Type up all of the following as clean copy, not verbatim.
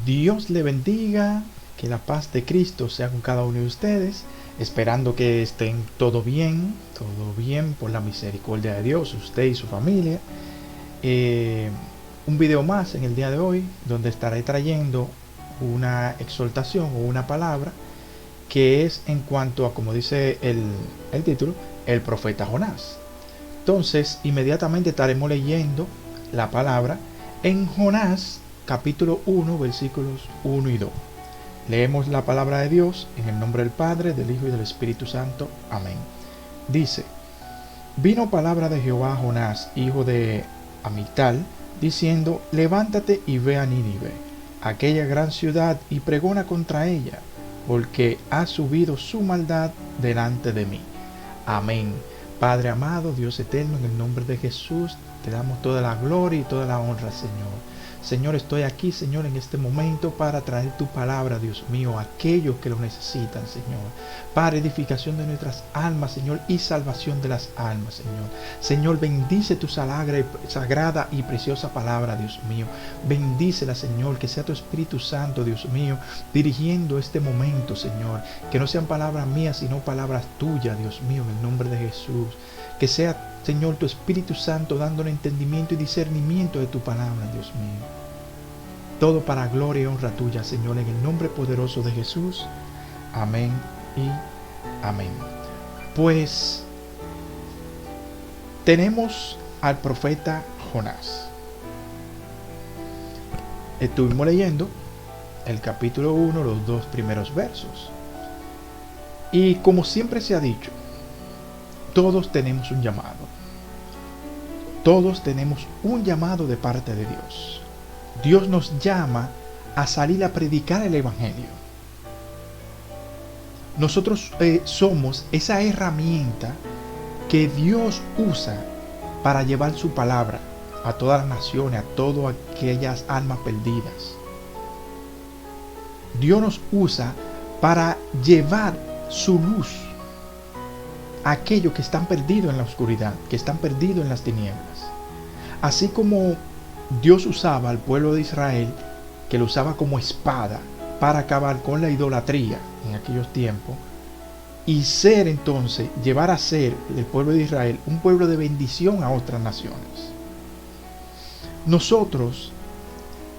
Dios le bendiga, que la paz de Cristo sea con cada uno de ustedes, esperando que estén todo bien por la misericordia de Dios, usted y su familia. Eh, un video más en el día de hoy, donde estaré trayendo una exhortación o una palabra que es en cuanto a, como dice el título, el profeta Jonás. Entonces, inmediatamente estaremos leyendo la palabra en Jonás capítulo 1, versículos 1 y 2. Leemos la palabra de Dios en el nombre del Padre, del Hijo y del Espíritu Santo. Amén. Dice: vino palabra de Jehová a Jonás, hijo de Amital, diciendo: levántate y ve a Nínive, aquella gran ciudad, y pregona contra ella, porque ha subido su maldad delante de mí. Amén. Padre amado, Dios eterno, en el nombre de Jesús, te damos toda la gloria y toda la honra, Señor. Señor, estoy aquí, Señor, en este momento para traer tu palabra, Dios mío, a aquellos que lo necesitan, Señor, para edificación de nuestras almas, Señor, y salvación de las almas, Señor. Señor, bendice tu sagrada y preciosa palabra, Dios mío. Bendícela, Señor, que sea tu Espíritu Santo, Dios mío, dirigiendo este momento, Señor. Que no sean palabras mías, sino palabras tuyas, Dios mío, en el nombre de Jesús. Que sea, Señor, tu Espíritu Santo dándole entendimiento y discernimiento de tu palabra, Dios mío. Todo para gloria y honra tuya, Señor, en el nombre poderoso de Jesús. Amén y amén. Pues tenemos al profeta Jonás. Estuvimos leyendo el capítulo 1, los 2 primeros versos. Y como siempre se ha dicho, todos tenemos un llamado. Todos tenemos un llamado de parte de Dios. Dios nos llama a salir a predicar el Evangelio. Nosotros somos esa herramienta que Dios usa para llevar su palabra a todas las naciones, a todas aquellas almas perdidas. Dios nos usa para llevar su luz a aquellos que están perdidos en la oscuridad, que están perdidos en las tinieblas. Así como Dios usaba al pueblo de Israel, que lo usaba como espada para acabar con la idolatría en aquellos tiempos, y ser entonces, llevar a ser el pueblo de Israel un pueblo de bendición a otras naciones. Nosotros,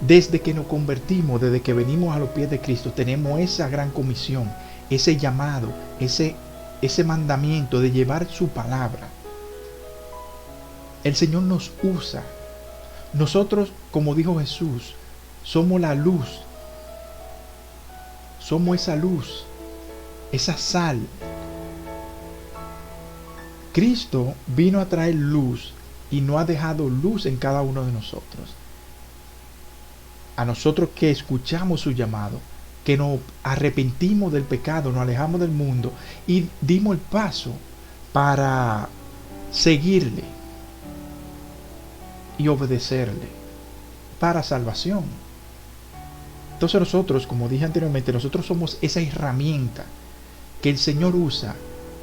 desde que nos convertimos, desde que venimos a los pies de Cristo, tenemos esa gran comisión, ese llamado, ese mandamiento de llevar su palabra. El Señor nos usa. Nosotros, como dijo Jesús, somos la luz. Somos esa luz, esa sal. Cristo vino a traer luz y no ha dejado luz en cada uno de nosotros. A nosotros que escuchamos su llamado, que nos arrepentimos del pecado, nos alejamos del mundo y dimos el paso para seguirle y obedecerle para salvación. Entonces nosotros, como dije anteriormente, nosotros somos esa herramienta que el Señor usa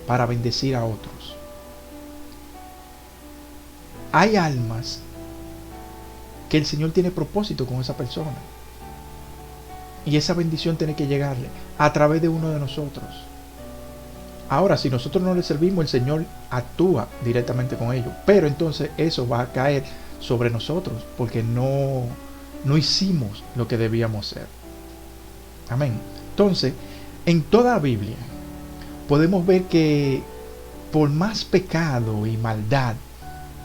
para bendecir a otros. Hay almas que el Señor tiene propósito con esa persona, y esa bendición tiene que llegarle a través de uno de nosotros. Ahora, si nosotros no le servimos, el Señor actúa directamente con ellos, pero entonces eso va a caer sobre nosotros porque no hicimos lo que debíamos hacer. Amén. Entonces, en toda la Biblia podemos ver que por más pecado y maldad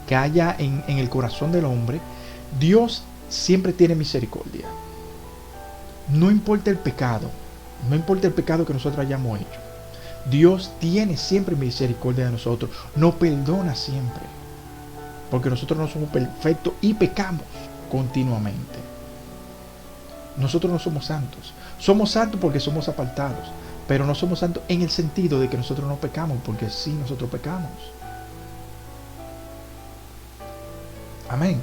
que haya en el corazón del hombre, Dios siempre tiene misericordia. No importa el pecado, no importa el pecado que nosotros hayamos hecho, Dios tiene siempre misericordia de nosotros, nos perdona siempre, porque nosotros no somos perfectos y pecamos continuamente. Nosotros no somos santos porque somos apartados, pero no somos santos en el sentido de que nosotros no pecamos, porque sí, nosotros pecamos. Amén.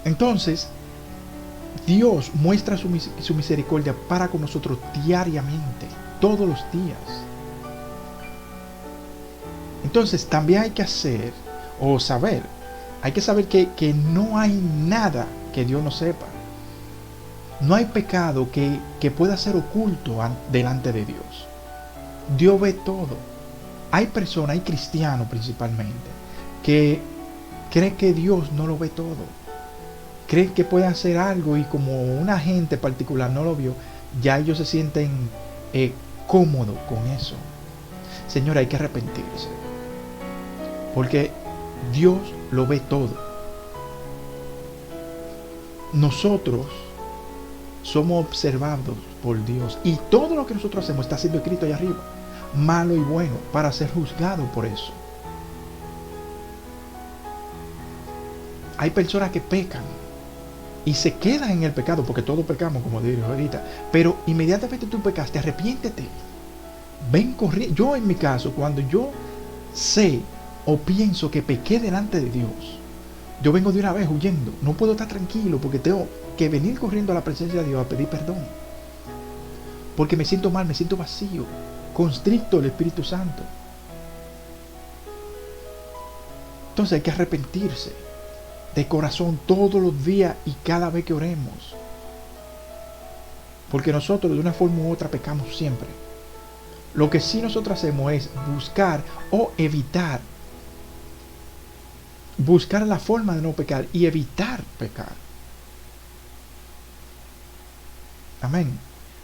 Entonces, Dios muestra su misericordia para con nosotros diariamente, todos los días. Entonces, también hay que hacer o saber, hay que saber que no hay nada que Dios no sepa. No hay pecado que pueda ser oculto delante de Dios. Dios ve todo. Hay personas, hay cristianos principalmente, que creen que Dios no lo ve todo. Creen que puede hacer algo y como una gente particular no lo vio, ya ellos se sienten cómodos con eso. Señor, hay que arrepentirse. Porque Dios lo ve todo. Nosotros somos observados por Dios y todo lo que nosotros hacemos está siendo escrito allá arriba, malo y bueno, para ser juzgado por eso. Hay personas que pecan y se quedan en el pecado, porque todos pecamos, como dije ahorita, pero inmediatamente tú pecaste, arrepiéntete, ven corriendo. Yo en mi caso, cuando yo sé o pienso que pequé delante de Dios, yo vengo de una vez huyendo. No puedo estar tranquilo porque tengo que venir corriendo a la presencia de Dios a pedir perdón, porque me siento mal, me siento vacío, constricto el Espíritu Santo. Entonces hay que arrepentirse de corazón todos los días y cada vez que oremos, porque nosotros de una forma u otra pecamos siempre. Lo que sí nosotros hacemos es buscar o evitar, buscar la forma de no pecar y evitar pecar. Amén.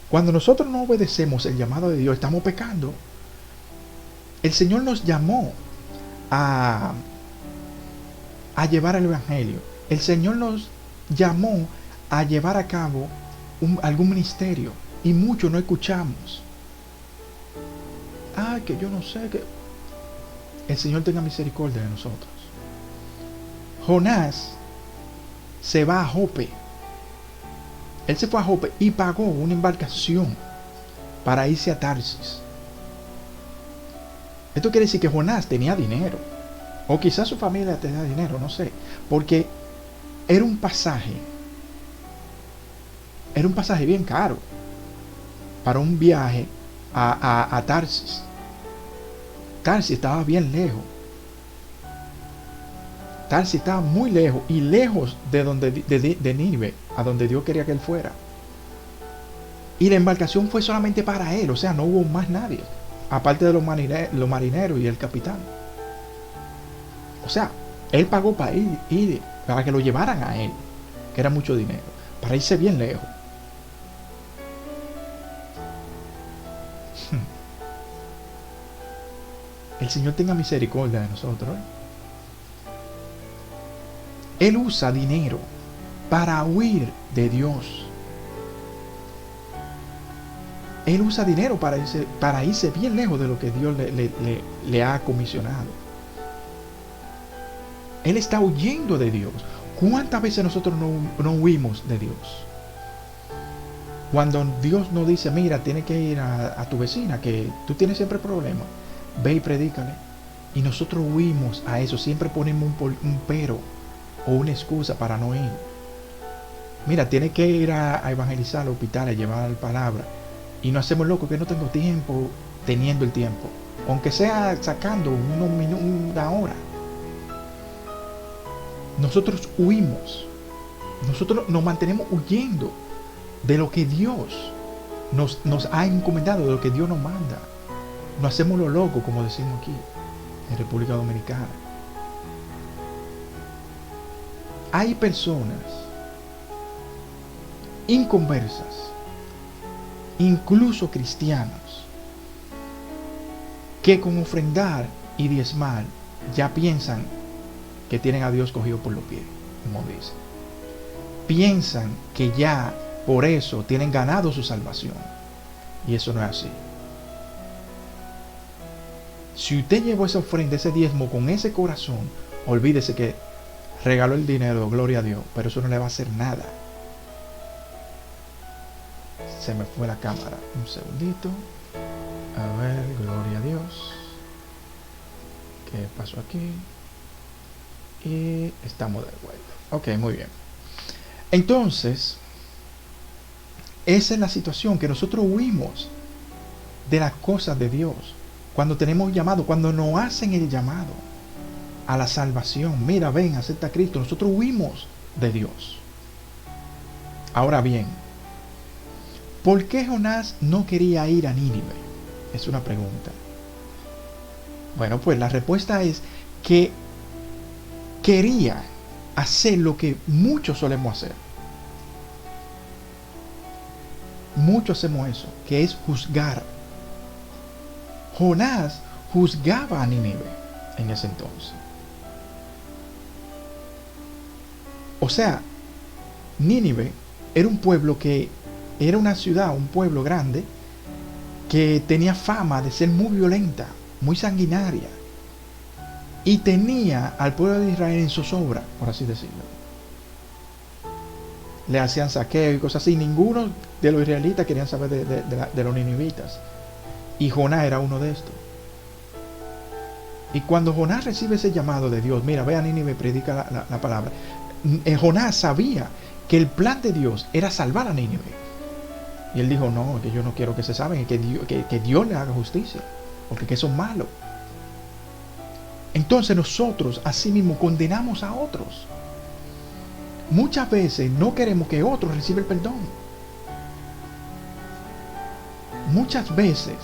Cuando nosotros no obedecemos el llamado de Dios, estamos pecando. El Señor nos llamó a llevar el Evangelio. El Señor nos llamó a llevar a cabo algún ministerio y muchos no escuchamos. Que yo no sé, que el Señor tenga misericordia de nosotros. Jonás se va a Jope. Él se fue a Jope y pagó una embarcación para irse a Tarsis. Esto quiere decir que Jonás tenía dinero, o quizás su familia tenía dinero, no sé, porque era un pasaje bien caro para un viaje a Tarsis. Tarsis estaba bien lejos. Tarsis estaba muy lejos y lejos de Nínive, a donde Dios quería que él fuera. Y la embarcación fue solamente para él, o sea, no hubo más nadie, aparte de los marineros y el capitán. O sea, él pagó para ir, para que lo llevaran a él, que era mucho dinero, para irse bien lejos. El Señor tenga misericordia de nosotros. Él usa dinero para huir de Dios. Él usa dinero para irse bien lejos de lo que Dios le ha comisionado. Él está huyendo de Dios. ¿Cuántas veces nosotros no huimos de Dios? Cuando Dios nos dice, mira, tienes que ir a tu vecina, que tú tienes siempre problemas, ve y predícale. Y nosotros huimos a eso, siempre ponemos un pero o una excusa para no ir. Mira, tienes que ir a evangelizar al hospital, a llevar la palabra. Y no hacemos loco, que no tengo tiempo, teniendo el tiempo. Aunque sea sacando unos minutos, una hora. Nosotros huimos. Nosotros nos mantenemos huyendo de lo que Dios nos ha encomendado, de lo que Dios nos manda. No hacemos lo loco, como decimos aquí, en República Dominicana. Hay personas inconversas, incluso cristianos, que con ofrendar y diezmar ya piensan que tienen a Dios cogido por los pies, como dice. Piensan que ya por eso tienen ganado su salvación. Y eso no es así. Si usted llevó esa ofrenda, ese diezmo con ese corazón, olvídese que regaló el dinero, gloria a Dios, pero eso no le va a hacer nada. Se me fue la cámara, un segundito. A ver, gloria a Dios. ¿Qué pasó aquí? Y estamos de vuelta. Ok, muy bien. Entonces, esa es la situación, que nosotros huimos de las cosas de Dios. Cuando tenemos llamado, cuando nos hacen el llamado a la salvación, mira, ven, acepta a Cristo, nosotros huimos de Dios. Ahora bien, ¿Por qué Jonás no quería ir a Nínive? Es una pregunta. Bueno, pues la respuesta es que quería hacer lo que muchos solemos hacer. Muchos hacemos eso, que es juzgar. Jonás juzgaba a Nínive en ese entonces. O sea, Nínive era un pueblo que era una ciudad, un pueblo grande, que tenía fama de ser muy violenta, muy sanguinaria, y tenía al pueblo de Israel en zozobra, por así decirlo. Le hacían saqueo y cosas así. Ninguno de los israelitas querían saber de los ninivitas. Y Jonás era uno de estos. Y cuando Jonás recibe ese llamado de Dios, mira, ve a Nínive y predica la palabra. Jonás sabía que el plan de Dios era salvar a Nínive. Y él dijo, no, que yo no quiero que se saben, que Dios le haga justicia, porque que son malos. Entonces nosotros asimismo condenamos a otros. Muchas veces no queremos que otros reciban el perdón. Muchas veces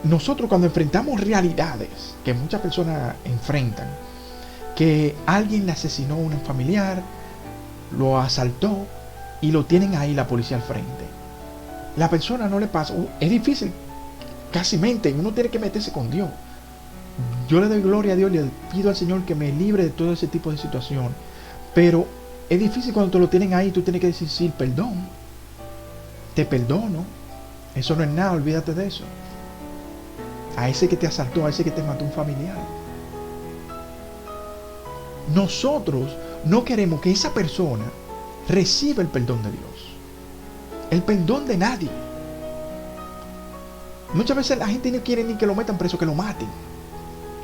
nosotros cuando enfrentamos realidades que muchas personas enfrentan, que alguien le asesinó a un familiar, lo asaltó y lo tienen ahí la policía al frente. La persona no le pasa, es difícil, casi mente, uno tiene que meterse con Dios. Yo le doy gloria a Dios, le pido al Señor que me libre de todo ese tipo de situación. Pero es difícil cuando te lo tienen ahí, tú tienes que decir, sí, perdón, te perdono, eso no es nada, olvídate de eso. A ese que te asaltó, a ese que te mató un familiar. Nosotros no queremos que esa persona reciba el perdón de Dios. El perdón de nadie. Muchas veces la gente no quiere ni que lo metan preso, que lo maten.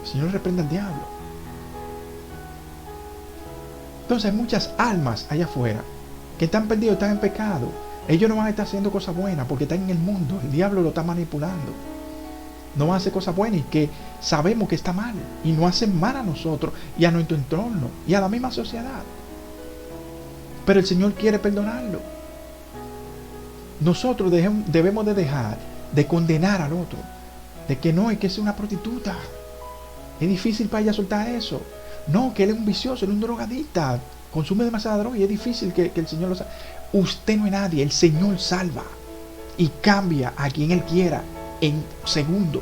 El Señor reprenda al diablo. Entonces hay muchas almas allá afuera que están perdidos, están en pecado. Ellos no van a estar haciendo cosas buenas porque están en el mundo. El diablo lo está manipulando. No van a hacer cosas buenas y que sabemos que está mal. Y no hacen mal a nosotros y a nuestro entorno y a la misma sociedad. Pero el Señor quiere perdonarlo. Nosotros debemos de dejar de condenar al otro. De que no, es que es una prostituta. Es difícil para ella soltar eso. No, que él es un vicioso, él es un drogadicta. Consume demasiada droga y es difícil que el Señor lo salve. Usted no es nadie, el Señor salva. Y cambia a quien Él quiera en segundo.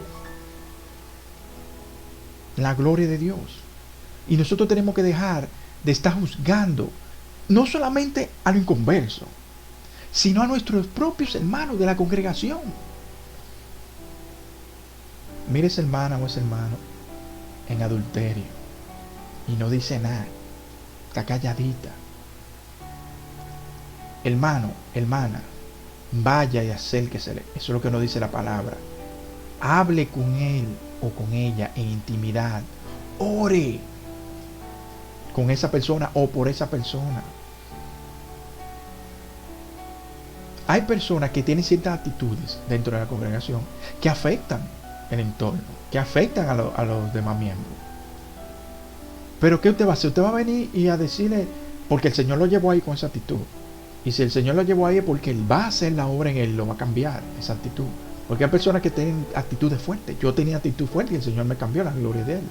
La gloria de Dios. Y nosotros tenemos que dejar de estar juzgando no solamente a lo inconverso, sino a nuestros propios hermanos de la congregación. Mire esa hermana o ese hermano en adulterio y no dice nada, está calladita. Hermano, hermana, vaya y acérquesele. Eso es lo que nos dice la palabra. Hable con él o con ella en intimidad. Ore con esa persona o por esa persona. Hay personas que tienen ciertas actitudes dentro de la congregación que afectan el entorno, que afectan a los demás miembros. Pero ¿qué usted va a hacer? Usted va a venir y a decirle, porque el Señor lo llevó ahí con esa actitud. Y si el Señor lo llevó ahí es porque Él va a hacer la obra en Él, lo va a cambiar, esa actitud. Porque hay personas que tienen actitudes fuertes. Yo tenía actitud fuerte y el Señor me cambió, la gloria de Él.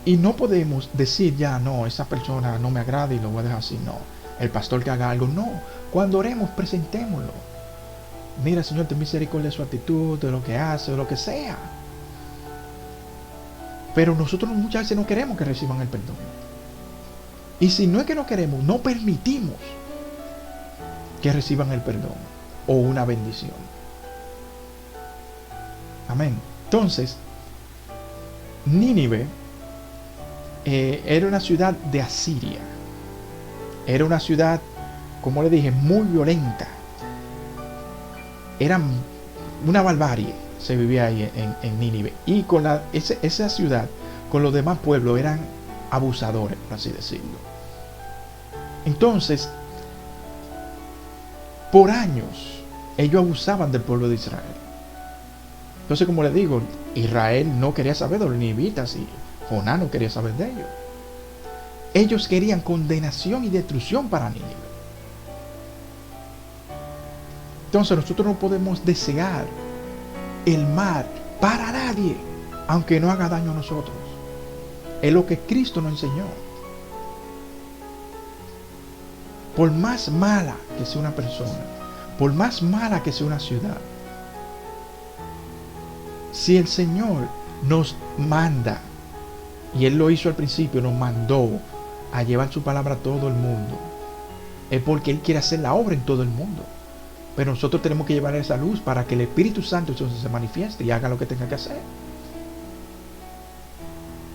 Y no podemos decir ya, no, esa persona no me agrada y lo voy a dejar así. No, el pastor que haga algo, no. Cuando oremos, presentémoslo. Mira, Señor, ten misericordia de su actitud, de lo que hace, de lo que sea. Pero nosotros muchas veces no queremos que reciban el perdón. Y si no es que no queremos, no permitimos que reciban el perdón o una bendición. Amén. Entonces, Nínive era una ciudad de Asiria. Era una ciudad, como le dije, muy violenta. Era una barbarie, se vivía ahí en Nínive. Y con esa ciudad, con los demás pueblos, eran abusadores, por así decirlo. Entonces, por años, ellos abusaban del pueblo de Israel. Entonces, como les digo, Israel no quería saber de los ninivitas y Jonás no quería saber de ellos. Ellos querían condenación y destrucción para Nínive. Entonces nosotros no podemos desear el mal para nadie, aunque no haga daño a nosotros. Es lo que Cristo nos enseñó. Por más mala que sea una persona, por más mala que sea una ciudad, si el Señor nos manda, y Él lo hizo al principio, nos mandó a llevar su palabra a todo el mundo, es porque Él quiere hacer la obra en todo el mundo. Pero nosotros tenemos que llevar esa luz para que el Espíritu Santo entonces se manifieste y haga lo que tenga que hacer.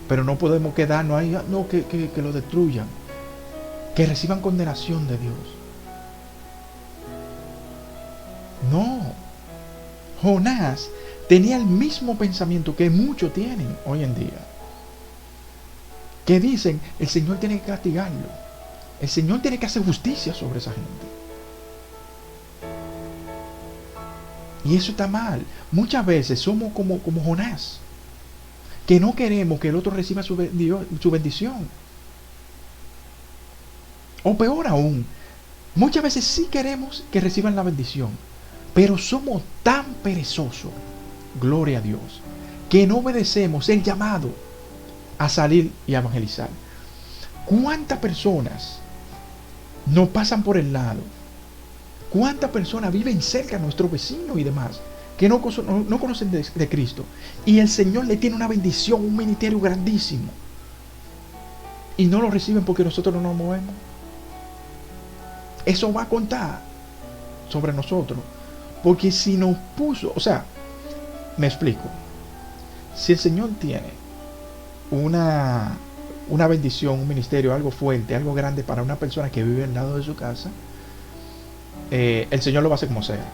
Pero no podemos quedarnos ahí, no, que lo destruyan, que reciban condenación de Dios. No. Jonás tenía el mismo pensamiento que muchos tienen hoy en día. Que dicen, el Señor tiene que castigarlo. El Señor tiene que hacer justicia sobre esa gente. Y eso está mal. Muchas veces somos como Jonás, que no queremos que el otro reciba su bendición. O peor aún, muchas veces sí queremos que reciban la bendición, pero somos tan perezosos, gloria a Dios, que no obedecemos el llamado a salir y a evangelizar. ¿Cuántas personas nos pasan por el lado? ¿Cuántas personas viven cerca de nuestros vecinos y demás que no conocen de Cristo? Y el Señor le tiene una bendición, un ministerio grandísimo, y no lo reciben porque nosotros no nos movemos. Eso va a contar sobre nosotros. Porque si nos puso, o sea, me explico. Si el Señor tiene una bendición, un ministerio, algo fuerte, algo grande para una persona que vive al lado de su casa, el Señor lo va a hacer como sea.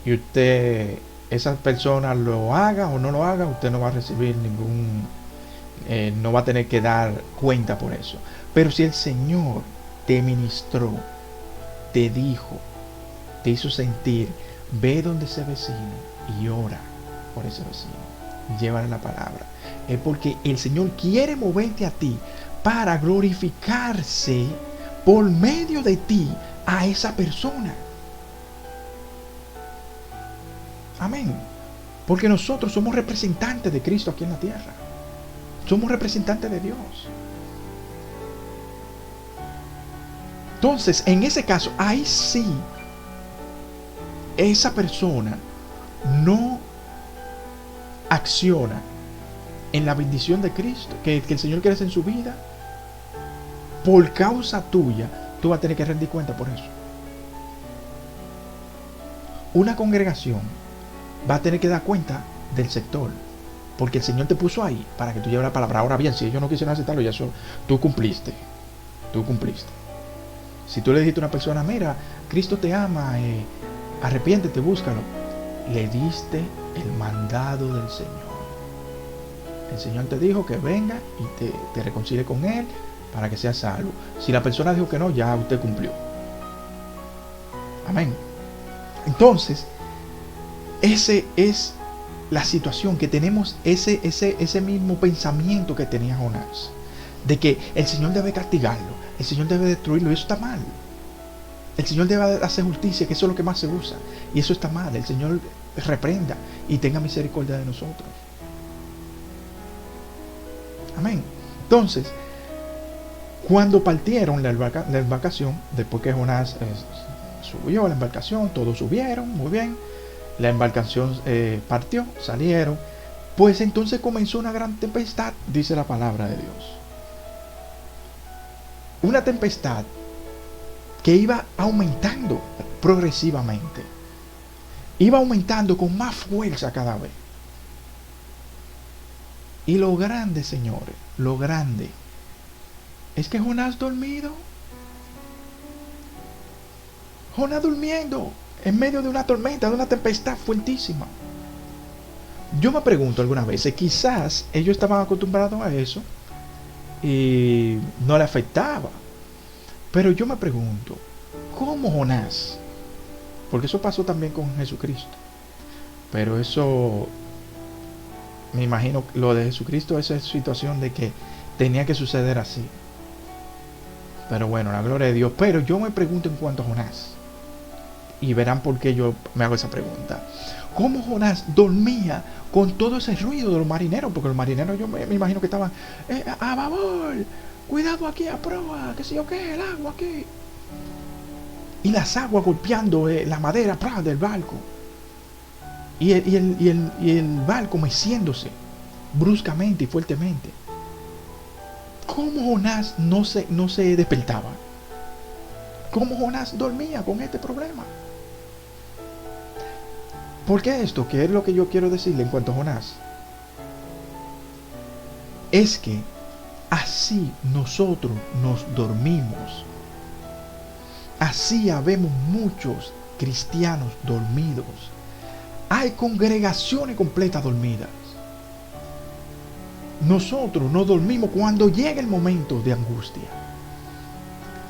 Y usted, esa persona lo haga o no lo haga, usted no va a recibir no va a tener que dar cuenta por eso. Pero si el Señor te ministró, te dijo, te hizo sentir, ve donde ese vecino y ora por ese vecino, llévale la palabra, es porque el Señor quiere moverte a ti para glorificarse por medio de ti a esa persona. Amén. Porque nosotros somos representantes de Cristo aquí en la tierra. Somos representantes de Dios. Entonces, en ese caso, ahí sí, esa persona no acciona en la bendición de Cristo, que el Señor quiere hacer en su vida. Por causa tuya, tú vas a tener que rendir cuenta por eso. Una congregación va a tener que dar cuenta del sector, porque el Señor te puso ahí para que tú lleves la palabra. Ahora bien, si ellos no quisieron aceptarlo, ya eso, tú cumpliste. Si tú le dijiste a una persona, mira, Cristo te ama, arrepiéntete, búscalo, le diste el mandado del Señor. El Señor te dijo que venga y te reconcilie con Él para que seas salvo. Si la persona dijo que no, ya usted cumplió. Amén. Entonces, ese es la situación que tenemos, ese mismo pensamiento que tenía Jonás, de que el Señor debe castigarlo, el Señor debe destruirlo, y eso está mal. El Señor debe hacer justicia, que eso es lo que más se usa, y eso está mal. El Señor reprenda y tenga misericordia de nosotros. Amén. Entonces, cuando partieron la embarcación, después que Jonás subió a la embarcación, todos subieron, muy bien, la embarcación partió, salieron, pues entonces comenzó una gran tempestad, dice la palabra de Dios. Una tempestad que iba aumentando progresivamente, iba aumentando con más fuerza cada vez. Y lo grande, señores, lo grande es que Jonás dormido, Jonás durmiendo en medio de una tormenta, de una tempestad fuertísima. Yo me pregunto algunas veces, quizás ellos estaban acostumbrados a eso y no le afectaba. Pero yo me pregunto, ¿cómo Jonás? Porque eso pasó también con Jesucristo. Pero eso, me imagino, lo de Jesucristo, esa situación de que tenía que suceder así. Pero bueno, la gloria de Dios. Pero yo me pregunto en cuanto a Jonás. Y verán por qué yo me hago esa pregunta. ¿Cómo Jonás dormía con todo ese ruido de los marineros? Porque los marineros yo me imagino que estaban, a babor, cuidado aquí, a proa, qué sé yo qué, el agua aquí. Y las aguas golpeando la madera del barco. Y el barco meciéndose bruscamente y fuertemente. ¿Cómo Jonás no se despertaba? ¿Cómo Jonás dormía con este problema? ¿Por qué esto? ¿Qué es lo que yo quiero decirle en cuanto a Jonás? Es que así nosotros nos dormimos. Así habemos muchos cristianos dormidos. Hay congregaciones completas dormidas. Nosotros nos dormimos cuando llega el momento de angustia.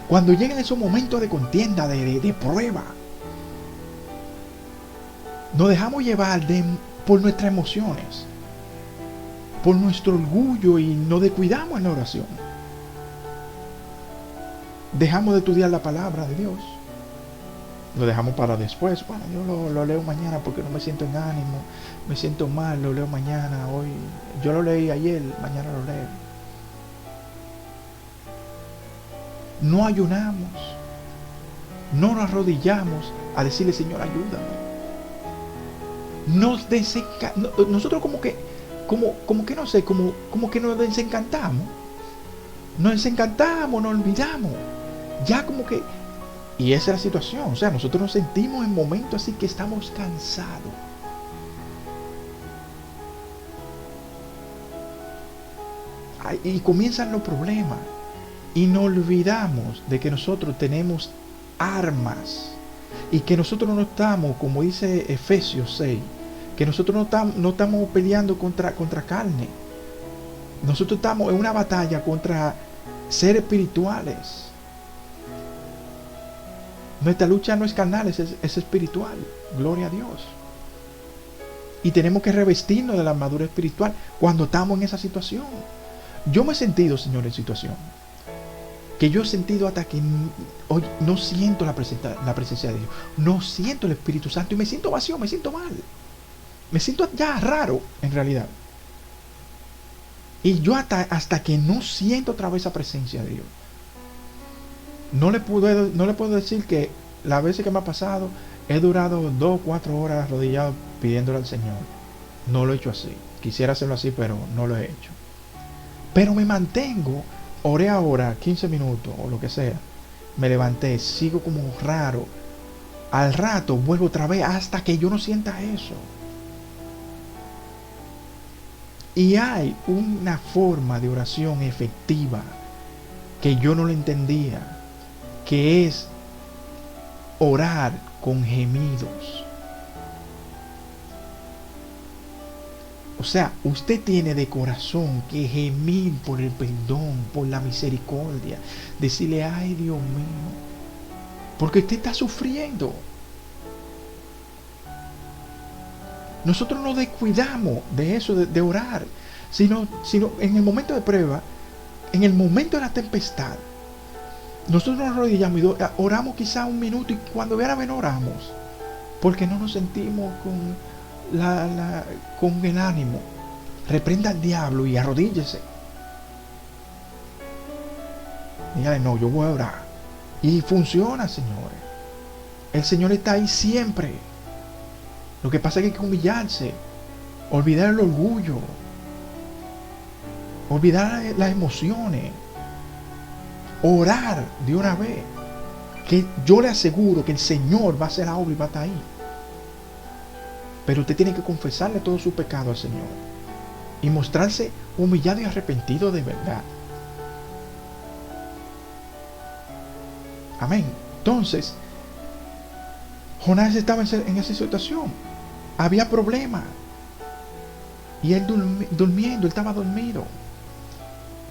Cuando llegan esos momentos de contienda, de prueba. Nos dejamos llevar por nuestras emociones, por nuestro orgullo y nos descuidamos en la oración. Dejamos de estudiar la palabra de Dios. Lo dejamos para después. Bueno, yo lo leo mañana porque no me siento en ánimo, me siento mal, lo leo mañana. Hoy yo lo leí ayer, mañana lo leo. No ayunamos, no nos arrodillamos a decirle, Señor, ayúdame. Nosotros como que no sé, como que nos desencantamos. Nos desencantamos, nos olvidamos. Ya como que... Y esa es la situación. O sea, nosotros nos sentimos en momentos así que estamos cansados. Y comienzan los problemas. Y nos olvidamos de que nosotros tenemos armas. Y que nosotros no estamos, como dice Efesios 6, que nosotros no estamos peleando contra carne. Nosotros estamos en una batalla contra seres espirituales. Nuestra lucha no es carnal, es espiritual. Gloria a Dios. Y tenemos que revestirnos de la armadura espiritual cuando estamos en esa situación. Yo me he sentido, Señor, en situación que yo he sentido hasta que hoy no siento la presencia de Dios, no siento el Espíritu Santo y me siento vacío, me siento mal, me siento ya raro en realidad. Y yo hasta que no siento otra vez esa presencia de Dios, no le puedo decir que las veces que me ha pasado he durado 2 o 4 horas arrodillado pidiéndole al Señor. No lo he hecho así. Quisiera hacerlo así, pero no lo he hecho. Pero me mantengo. Oré ahora 15 minutos o lo que sea. Me levanté, sigo como raro. Al rato vuelvo otra vez hasta que yo no sienta eso. Y hay una forma de oración efectiva que yo no lo entendía, que es orar con gemidos. O sea, usted tiene de corazón que gemir por el perdón, por la misericordia. Decirle, ay Dios mío, porque usted está sufriendo. Nosotros no descuidamos de eso, de orar, sino en el momento de prueba, en el momento de la tempestad. Nosotros nos arrodillamos y oramos quizá 1 minuto y cuando viera ven oramos, porque no nos sentimos con el ánimo. Reprenda al diablo y arrodíllese. Dígale, no, yo voy a orar. Y funciona, señores. El Señor está ahí siempre. Lo que pasa es que hay que humillarse, olvidar el orgullo, olvidar las emociones, orar de una vez, que yo le aseguro que el Señor va a hacer la obra y va a estar ahí. Pero usted tiene que confesarle todo su pecado al Señor y mostrarse humillado y arrepentido de verdad. Amén. Entonces, Jonás estaba en esa situación. Había problemas. Y él durmiendo, él estaba dormido.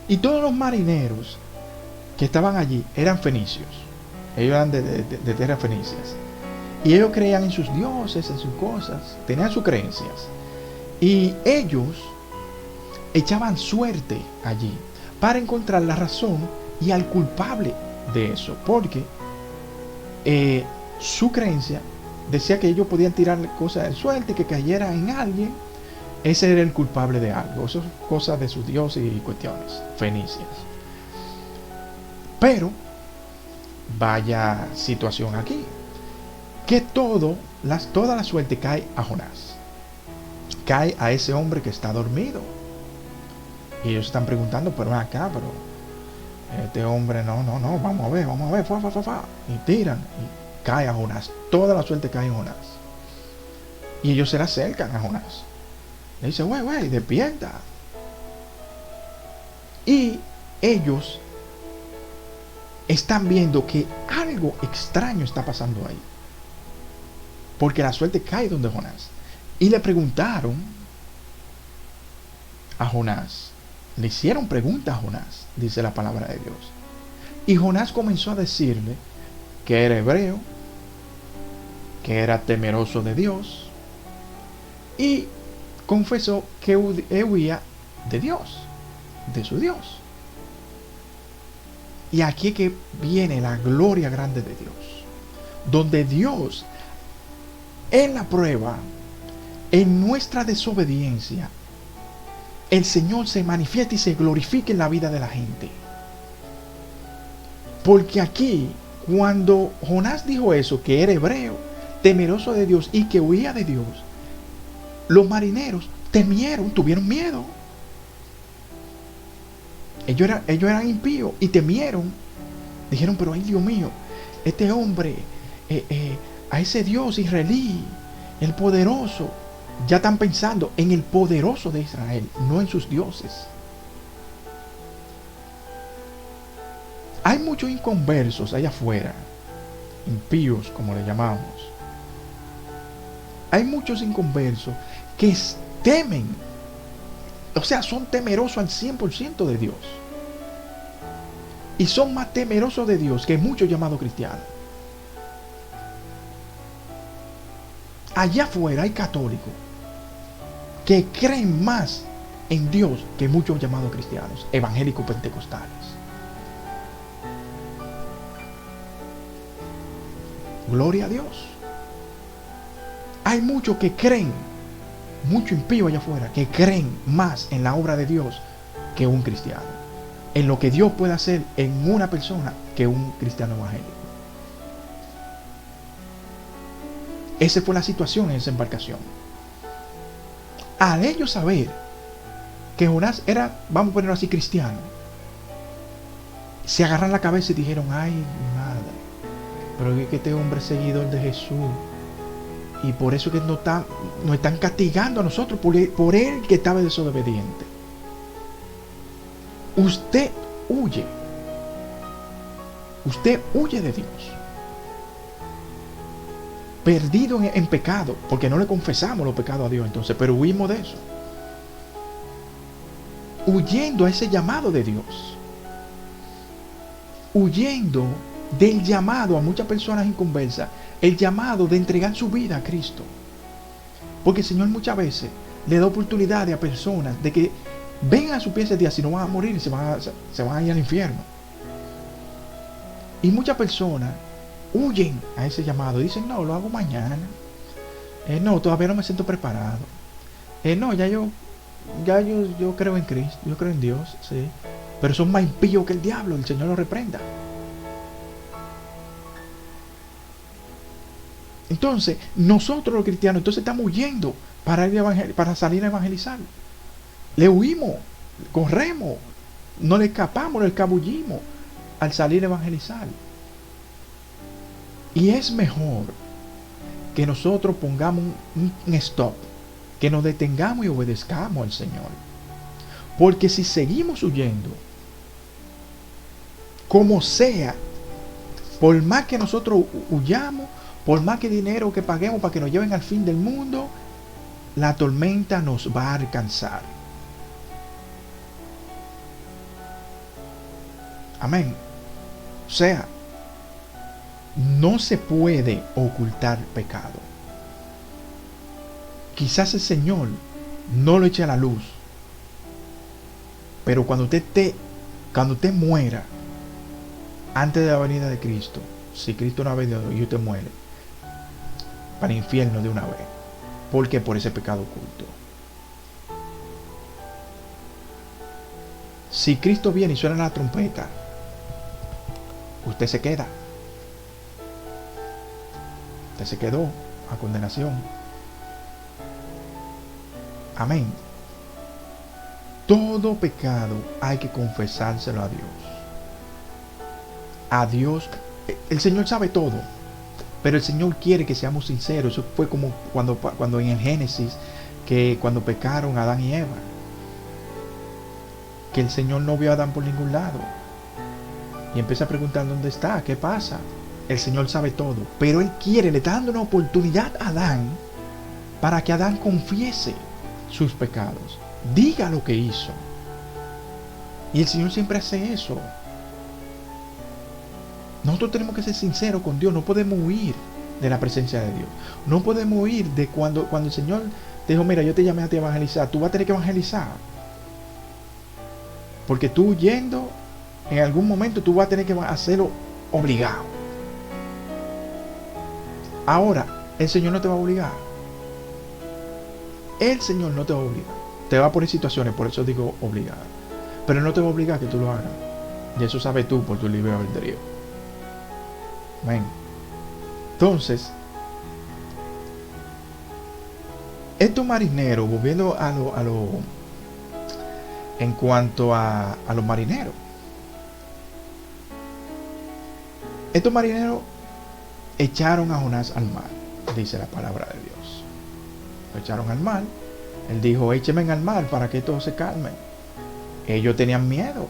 Y todos los marineros que estaban allí eran fenicios. Ellos eran de tierras fenicias. Y ellos creían en sus dioses, en sus cosas. Tenían sus creencias. Y ellos echaban suerte allí para encontrar la razón y al culpable de eso. Porque su creencia decía que ellos podían tirar cosas de suerte que cayera en alguien, ese era el culpable de algo. Eso es cosa de sus dioses y cuestiones fenicias. Pero vaya situación aquí, que toda la suerte cae a Jonás, cae a ese hombre que está dormido. Y ellos están preguntando, pero acá, pero este hombre no, vamos a ver, y tiran, y cae a Jonás, toda la suerte cae a Jonás. Y ellos se le acercan a Jonás, le dicen, güey, despierta. Y ellos están viendo que algo extraño está pasando ahí, porque la suerte cae donde Jonás. Y le preguntaron a Jonás, le hicieron preguntas a Jonás, dice la palabra de Dios. Y Jonás comenzó a decirle que era hebreo, que era temeroso de Dios, y confesó que huía de Dios, de su Dios. Y aquí es que viene la gloria grande de Dios, donde Dios, en la prueba, en nuestra desobediencia, el Señor se manifiesta y se glorifica en la vida de la gente. Porque aquí, cuando Jonás dijo eso, que era hebreo, temeroso de Dios y que huía de Dios, los marineros temieron, tuvieron miedo. Ellos eran impíos y temieron. Dijeron, pero ay Dios mío, este hombre, a ese Dios israelí, el poderoso. Ya están pensando en el poderoso de Israel, no en sus dioses. Hay muchos inconversos allá afuera, impíos como le llamamos. Hay muchos inconversos que temen, o sea, son temerosos al 100% de Dios. Y son más temerosos de Dios que muchos llamados cristianos. Allá afuera hay católicos que creen más en Dios que muchos llamados cristianos, evangélicos pentecostales. Gloria a Dios. Hay muchos que creen, mucho impío allá afuera, que creen más en la obra de Dios que un cristiano, en lo que Dios puede hacer en una persona que un cristiano evangélico. Esa fue la situación en esa embarcación. Al ellos saber que Jonás era, vamos a ponerlo así, cristiano, se agarran la cabeza y dijeron, ay madre, pero es que este hombre es seguidor de Jesús, y por eso que nos están castigando a nosotros por él que estaba desobediente. Usted huye de Dios, perdido en pecado, porque no le confesamos los pecados a Dios entonces, pero huimos de eso, huyendo a ese llamado de Dios, huyendo del llamado a muchas personas inconversas, el llamado de entregar su vida a Cristo, porque el Señor muchas veces le da oportunidades a personas de que vengan a su pie ese día, si no van a morir, se van a ir al infierno. Y muchas personas huyen a ese llamado y dicen, no, lo hago mañana, no, todavía no me siento preparado, no, yo creo en Cristo, yo creo en Dios, sí, pero son más impíos que el diablo, el Señor los reprenda. Entonces, nosotros los cristianos, entonces estamos huyendo para salir a evangelizar. Le huimos, corremos, no le escapamos, le escabullimos al salir a evangelizar. Y es mejor que nosotros pongamos un stop, que nos detengamos y obedezcamos al Señor. Porque si seguimos huyendo, como sea, por más que nosotros huyamos, por más que dinero que paguemos para que nos lleven al fin del mundo, la tormenta nos va a alcanzar. Amén. O sea, no se puede ocultar pecado. Quizás el Señor no lo eche a la luz, pero cuando usted muera antes de la venida de Cristo, si Cristo no ha venido y usted muere, para el infierno de una vez. ¿Por qué? Por ese pecado oculto. Si Cristo viene y suena la trompeta, usted se queda. Usted se quedó a condenación. Amén. Todo pecado hay que confesárselo a Dios. A Dios, el Señor sabe todo, pero el Señor quiere que seamos sinceros. Eso fue como cuando en el Génesis, que cuando pecaron Adán y Eva, que el Señor no vio a Adán por ningún lado y empieza a preguntar dónde está, qué pasa. El Señor sabe todo, pero Él quiere, le está dando una oportunidad a Adán para que Adán confiese sus pecados, diga lo que hizo. Y el Señor siempre hace eso. Nosotros tenemos que ser sinceros con Dios. No podemos huir de la presencia de Dios. No podemos huir de cuando el Señor dijo, mira, yo te llamé a ti a evangelizar, tú vas a tener que evangelizar. Porque tú yendo, en algún momento tú vas a tener que hacerlo obligado. Ahora, el Señor no te va a obligar. El Señor no te va a obligar. Te va a poner situaciones, por eso digo obligado. Pero no te va a obligar a que tú lo hagas. Y eso sabes tú por tu libre albedrío. Amén. Entonces, estos marineros, volviendo en cuanto a los marineros, estos marineros echaron a Jonás al mar, dice la palabra de Dios. Lo echaron al mar. Él dijo, échenme al mar para que todo se calme. Ellos tenían miedo.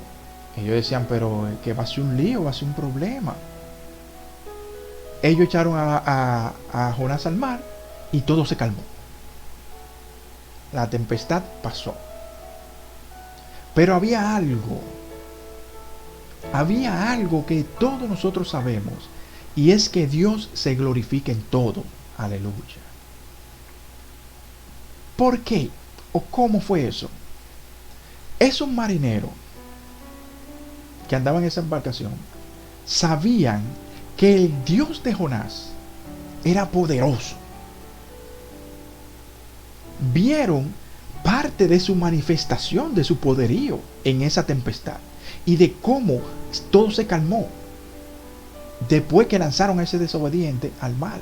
Ellos decían, pero que va a ser un lío, va a ser un problema. Ellos echaron a Jonás al mar y todo se calmó. La tempestad pasó. Pero había algo que todos nosotros sabemos, y es que Dios se glorifica en todo. Aleluya. ¿Por qué? ¿O cómo fue eso? Esos marineros que andaban en esa embarcación sabían que el Dios de Jonás era poderoso. Vieron parte de su manifestación, de su poderío en esa tempestad y de cómo todo se calmó después que lanzaron a ese desobediente al mar.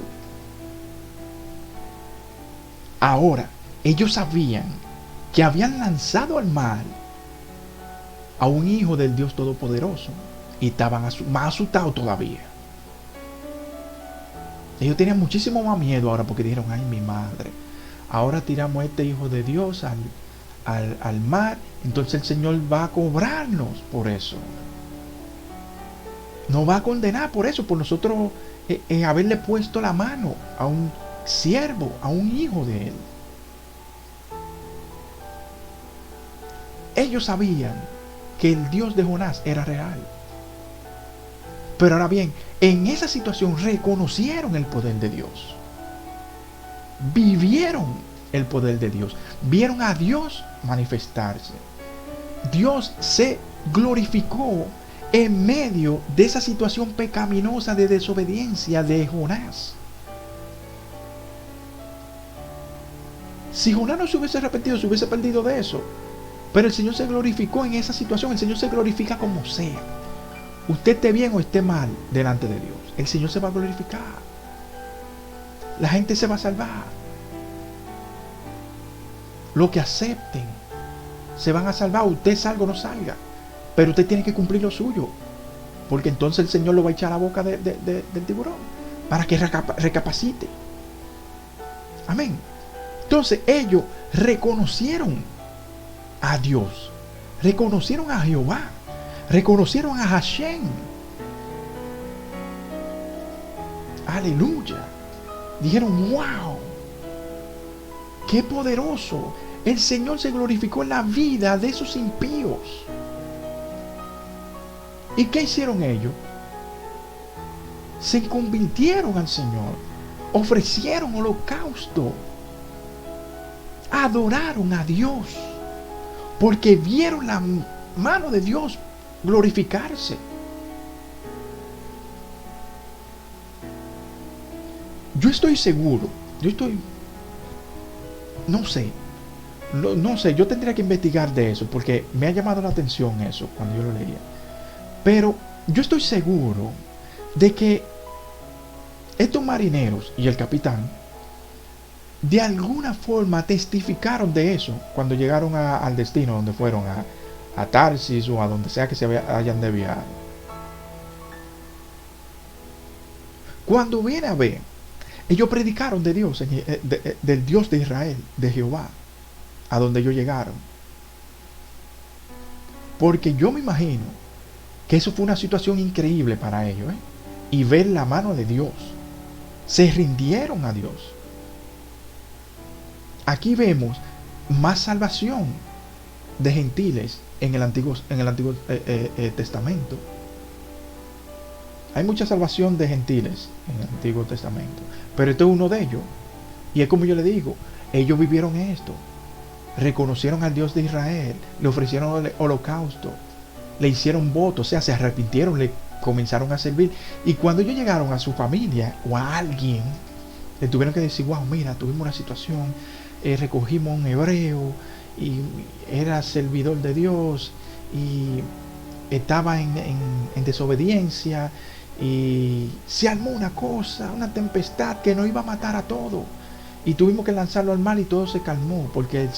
Ahora, ellos sabían que habían lanzado al mar a un hijo del Dios Todopoderoso y estaban más asustados todavía. Ellos tenían muchísimo más miedo ahora porque dijeron, ay, mi madre, ahora tiramos a este hijo de Dios al mar, entonces el Señor va a cobrarnos por eso. Nos va a condenar por eso, por nosotros haberle puesto la mano a un siervo, a un hijo de él. Ellos sabían que el Dios de Jonás era real. Pero ahora bien, en esa situación reconocieron el poder de Dios. Vivieron el poder de Dios. Vieron a Dios manifestarse. Dios se glorificó en medio de esa situación pecaminosa de desobediencia de Jonás. Si Jonás no se hubiese arrepentido, se hubiese perdido de eso. Pero el Señor se glorificó en esa situación. El Señor se glorifica como sea. Usted esté bien o esté mal delante de Dios, el Señor se va a glorificar. La gente se va a salvar. Los que acepten se van a salvar. Usted salga o no salga, pero usted tiene que cumplir lo suyo, porque entonces el Señor lo va a echar a la boca del tiburón para que recapacite. Amén. Entonces ellos reconocieron a Dios, reconocieron a Jehová, reconocieron a Hashem. Aleluya. Dijeron, wow, qué poderoso. El Señor se glorificó en la vida de esos impíos. ¿Y qué hicieron ellos? Se convirtieron al Señor, ofrecieron holocausto, adoraron a Dios, porque vieron la mano de Dios glorificarse. Yo estoy seguro, yo estoy, no sé, no sé, yo tendría que investigar de eso porque me ha llamado la atención eso cuando yo lo leía. Pero yo estoy seguro de que estos marineros y el capitán de alguna forma testificaron de eso cuando llegaron al destino donde fueron, a Tarsis o a donde sea que hayan desviado. Cuando viene a ver, ellos predicaron de Dios, del Dios de Israel, de Jehová, a donde ellos llegaron. Porque yo me imagino que eso fue una situación increíble para ellos, ¿eh? Y ver la mano de Dios. Se rindieron a Dios. Aquí vemos más salvación de gentiles en el Antiguo Testamento. Hay mucha salvación de gentiles en el Antiguo Testamento, pero este es uno de ellos. Y es como yo le digo, ellos vivieron esto. Reconocieron al Dios de Israel, le ofrecieron el holocausto, le hicieron votos, o sea, se arrepintieron, le comenzaron a servir. Y cuando ellos llegaron a su familia o a alguien, le tuvieron que decir, wow, mira, tuvimos una situación, recogimos un hebreo y era servidor de Dios y estaba en desobediencia y se armó una cosa, una tempestad que nos iba a matar a todos. Y tuvimos que lanzarlo al mar y todo se calmó porque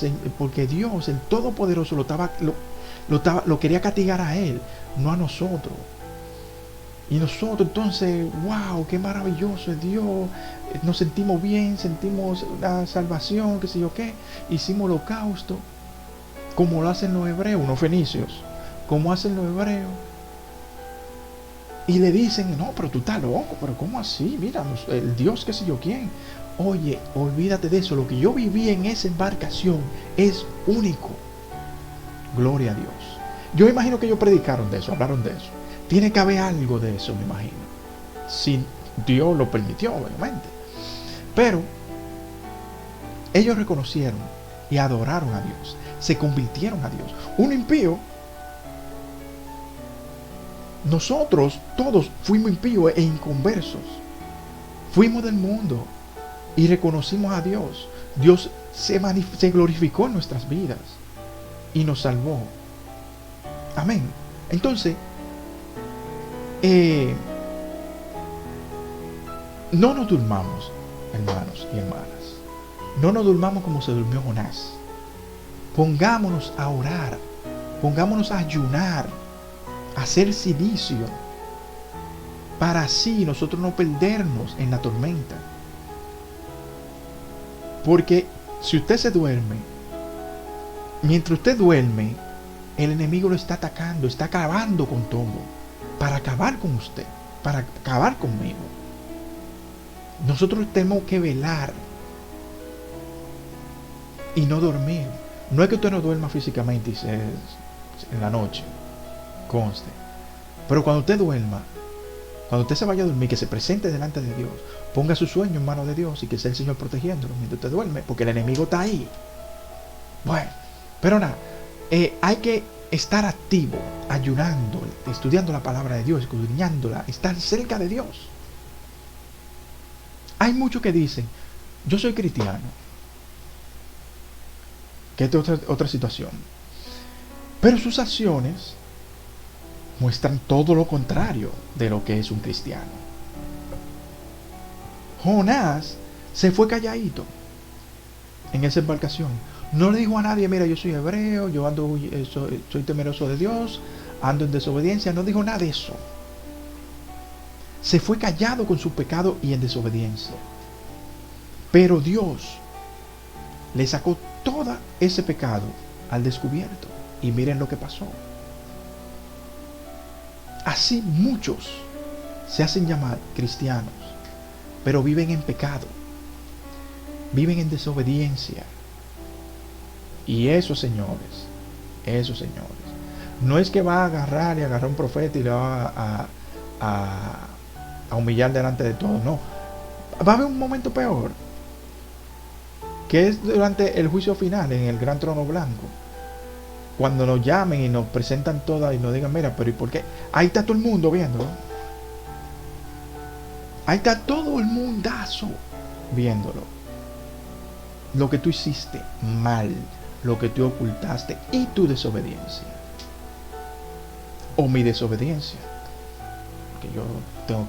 Dios, el Todopoderoso, lo quería castigar a él, no a nosotros. Y nosotros entonces, wow, qué maravilloso es Dios, nos sentimos bien, sentimos la salvación, qué sé yo qué, hicimos holocausto, como lo hacen los hebreos, unos fenicios, como hacen los hebreos. Y le dicen, no, pero tú estás loco, pero ¿cómo así? Mira, el Dios qué sé yo quién. Oye, olvídate de eso, lo que yo viví en esa embarcación es único. Gloria a Dios. Yo imagino que ellos predicaron de eso, hablaron de eso. Tiene que haber algo de eso, me imagino. Si Dios lo permitió, obviamente. Pero ellos reconocieron y adoraron a Dios. Se convirtieron a Dios. Un impío. Nosotros todos fuimos impíos e inconversos. Fuimos del mundo y reconocimos a Dios. Dios se glorificó en nuestras vidas y nos salvó. Amén. Entonces, no nos durmamos, hermanos y hermanas. No nos durmamos como se durmió Jonás. Pongámonos a orar. Pongámonos a ayunar. A hacer silicio. Para así nosotros no perdernos en la tormenta. Porque si usted se duerme, mientras usted duerme, el enemigo lo está atacando, está acabando con todo. Para acabar con usted, para acabar conmigo. Nosotros tenemos que velar y no dormir. No es que usted no duerma físicamente en la noche, conste. Pero cuando usted duerma, cuando usted se vaya a dormir, que se presente delante de Dios, ponga su sueño en manos de Dios y que sea el Señor protegiéndolo mientras usted duerme, porque el enemigo está ahí. Bueno, pero nada, hay que estar activo, ayunando, estudiando la palabra de Dios, escudriñándola, estar cerca de Dios. Hay muchos que dicen, yo soy cristiano, que esta es otra situación, pero sus acciones muestran todo lo contrario de lo que es un cristiano. Jonás se fue calladito en esa embarcación. No le dijo a nadie, mira, yo soy hebreo, yo ando, soy temeroso de Dios, ando en desobediencia. No dijo nada de eso. Se fue callado con su pecado y en desobediencia. Pero Dios le sacó todo ese pecado al descubierto. Y miren lo que pasó. Así muchos se hacen llamar cristianos, pero viven en pecado, viven en desobediencia. Y eso, señores, no es que va a agarrar a un profeta y le va a humillar delante de todos, no. Va a haber un momento peor, que es durante el juicio final en el gran trono blanco. Cuando nos llamen y nos presentan todas y nos digan, mira, pero ¿y por qué? Ahí está todo el mundo viendo. Ahí está todo el mundazo viéndolo. Lo que tú hiciste mal, lo que tú ocultaste y tu desobediencia. O mi desobediencia. Que yo tengo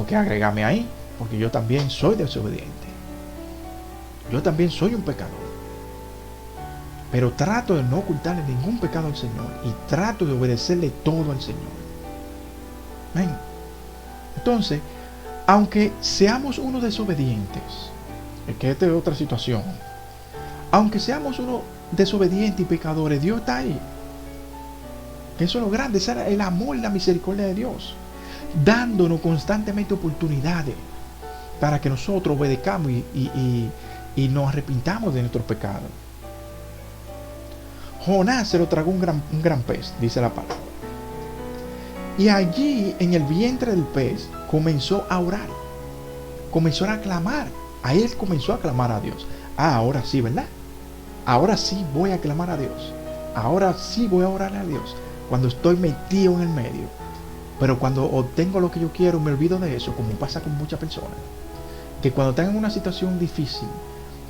que agregarme ahí, porque yo también soy desobediente. Yo también soy un pecador. Pero trato de no ocultarle ningún pecado al Señor y trato de obedecerle todo al Señor. ¿Ven? Entonces, aunque seamos unos desobedientes, es que esta es otra situación. Aunque seamos unos desobedientes y pecadores, Dios está ahí. Eso es lo grande, ese es el amor y la misericordia de Dios, dándonos constantemente oportunidades para que nosotros obedezcamos y nos arrepintamos de nuestros pecados. Jonás se lo tragó un gran pez, dice la palabra. Y allí, en el vientre del pez, comenzó a orar. Comenzó a clamar. Ahí él comenzó a clamar a Dios. Ahora sí, ¿verdad? Ahora sí voy a clamar a Dios. Ahora sí voy a orar a Dios. Cuando estoy metido en el medio. Pero cuando obtengo lo que yo quiero, me olvido de eso, como pasa con muchas personas. Que cuando están en una situación difícil,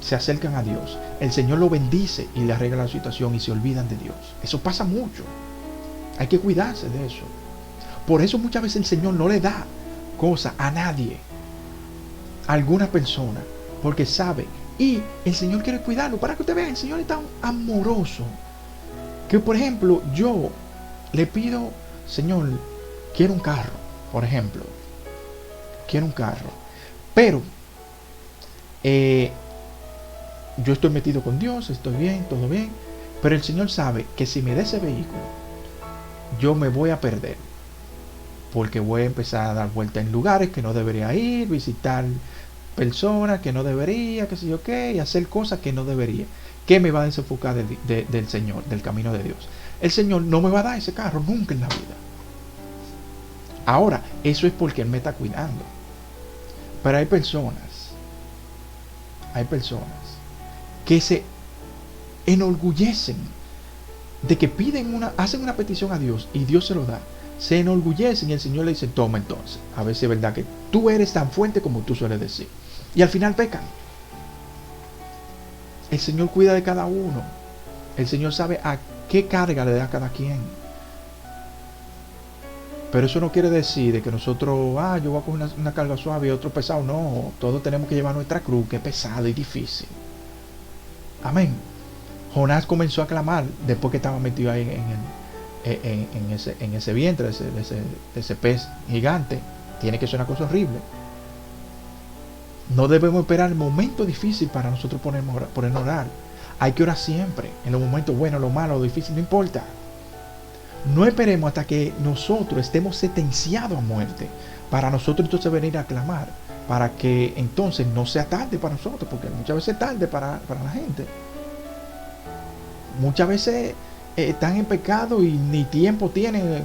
se acercan a Dios, el Señor lo bendice y le arregla la situación y se olvidan de Dios. Eso pasa mucho. Hay que cuidarse de eso. Por eso muchas veces el Señor no le da cosas a nadie, a alguna persona, porque sabe. Y el Señor quiere cuidarlo. Para que usted vea, el Señor es tan amoroso que, por ejemplo, yo le pido, Señor, quiero un carro, por ejemplo. Quiero un carro. Pero yo estoy metido con Dios, estoy bien, todo bien, pero el Señor sabe que si me da ese vehículo, yo me voy a perder, porque voy a empezar a dar vueltas en lugares que no debería ir, visitar personas que no debería, qué sé yo qué, y hacer cosas que no debería, que me va a desenfocar del Señor, del camino de Dios. El Señor no me va a dar ese carro nunca en la vida. Ahora, eso es porque Él me está cuidando. Pero hay personas que se enorgullecen de que hacen una petición a Dios y Dios se lo da. Se enorgullecen y el Señor le dice, toma entonces. A ver si es verdad que tú eres tan fuerte como tú sueles decir. Y al final pecan. El Señor cuida de cada uno. El Señor sabe a qué carga le da a cada quien. Pero eso no quiere decir de que nosotros, yo voy a coger una carga suave y otro pesado. No, todos tenemos que llevar nuestra cruz, que es pesado y difícil. Amén. Jonás comenzó a clamar después que estaba metido ahí en ese vientre de ese pez gigante. Tiene que ser una cosa horrible. No debemos esperar el momento difícil para nosotros ponernos a orar. Hay que orar siempre. En los momentos buenos, lo malo, lo difícil, no importa. No esperemos hasta que nosotros estemos sentenciados a muerte para nosotros entonces venir a clamar, para que entonces no sea tarde para nosotros, porque muchas veces es tarde para la gente. Muchas veces están en pecado y ni tiempo tienen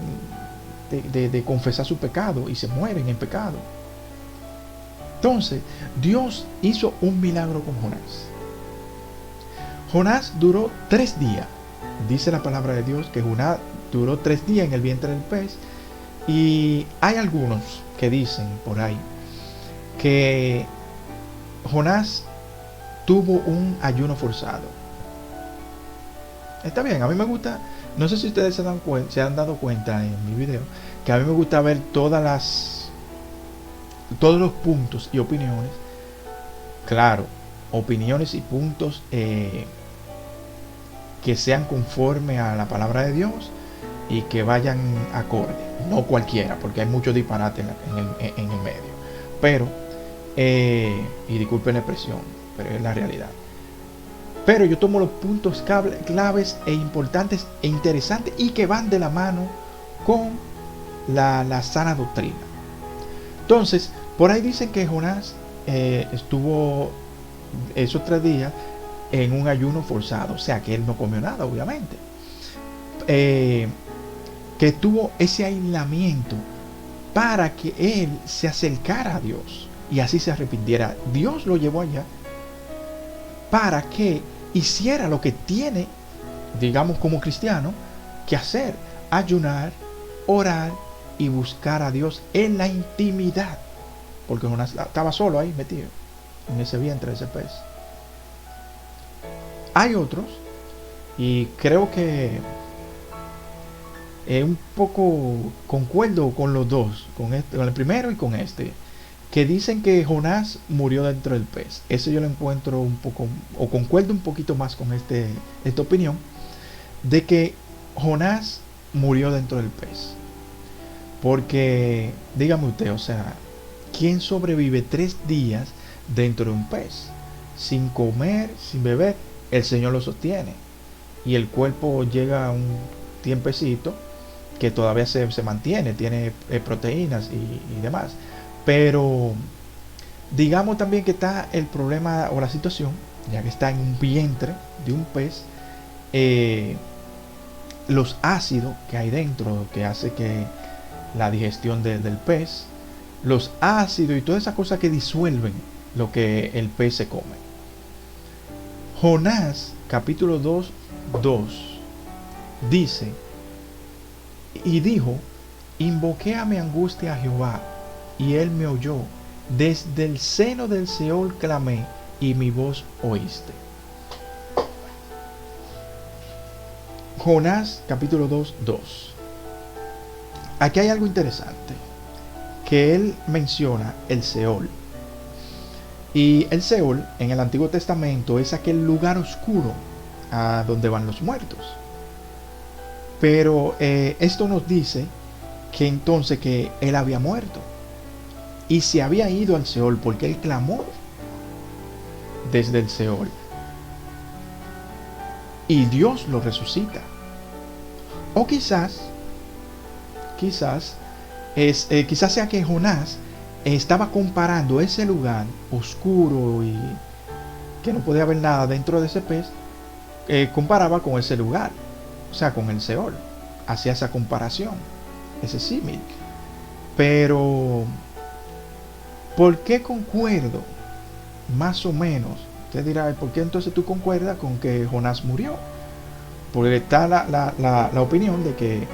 de confesar su pecado y se mueren en pecado. Entonces, Dios hizo un milagro con Jonás. Jonás duró 3 días. Dice la palabra de Dios que Jonás duró 3 días en el vientre del pez. Y hay algunos que dicen por ahí que Jonás tuvo un ayuno forzado. Está bien, a mí me gusta. No sé si ustedes se han dado cuenta en mi video que a mí me gusta ver todos los puntos y opiniones. Claro, opiniones y puntos que sean conforme a la palabra de Dios y que vayan acorde, no cualquiera, porque hay mucho disparate en el medio. Pero, y disculpen la expresión, pero es la realidad. Pero yo tomo los puntos claves e importantes e interesantes y que van de la mano con la sana doctrina. Entonces, por ahí dicen que Jonás estuvo esos 3 días en un ayuno forzado, o sea que él no comió nada, obviamente. Que tuvo ese aislamiento para que él se acercara a Dios y así se arrepintiera. Dios lo llevó allá para que hiciera lo que tiene, digamos como cristiano, que hacer: ayunar, orar y buscar a Dios en la intimidad. porque Jonás estaba solo ahí metido en ese vientre de ese pez. Hay otros, y creo que un poco concuerdo con los dos, con el primero y con este, que dicen que Jonás murió dentro del pez. Eso yo lo encuentro un poco, o concuerdo un poquito más con esta opinión, de que Jonás murió dentro del pez. Porque, dígame usted, o sea, ¿quién sobrevive 3 días dentro de un pez? Sin comer, sin beber, el Señor lo sostiene. Y el cuerpo llega a un tiempecito que todavía se mantiene, tiene proteínas y demás. Pero digamos también que está el problema o la situación, ya que está en un vientre de un pez, los ácidos que hay dentro, que hace que la digestión del pez, los ácidos y todas esas cosas que disuelven lo que el pez se come. Jonás, capítulo 2 dice, y dijo, invoqué a mi angustia a Jehová, y él me oyó. Desde el seno del Seol clamé, y mi voz oíste. Jonás, capítulo 2. Aquí hay algo interesante, que él menciona el Seol. Y el Seol, en el Antiguo Testamento, es aquel lugar oscuro a donde van los muertos. Pero esto nos dice que entonces que él había muerto y se había ido al Seol porque él clamó desde el Seol y Dios lo resucita. O quizás sea que Jonás estaba comparando ese lugar oscuro y que no podía haber nada dentro de ese pez, comparaba con ese lugar, o sea, con el Seol. Hacía esa comparación, ese símil. Pero ¿por qué concuerdo? Más o menos. Usted dirá, ¿por qué entonces tú concuerdas con que Jonás murió? Porque está la opinión de que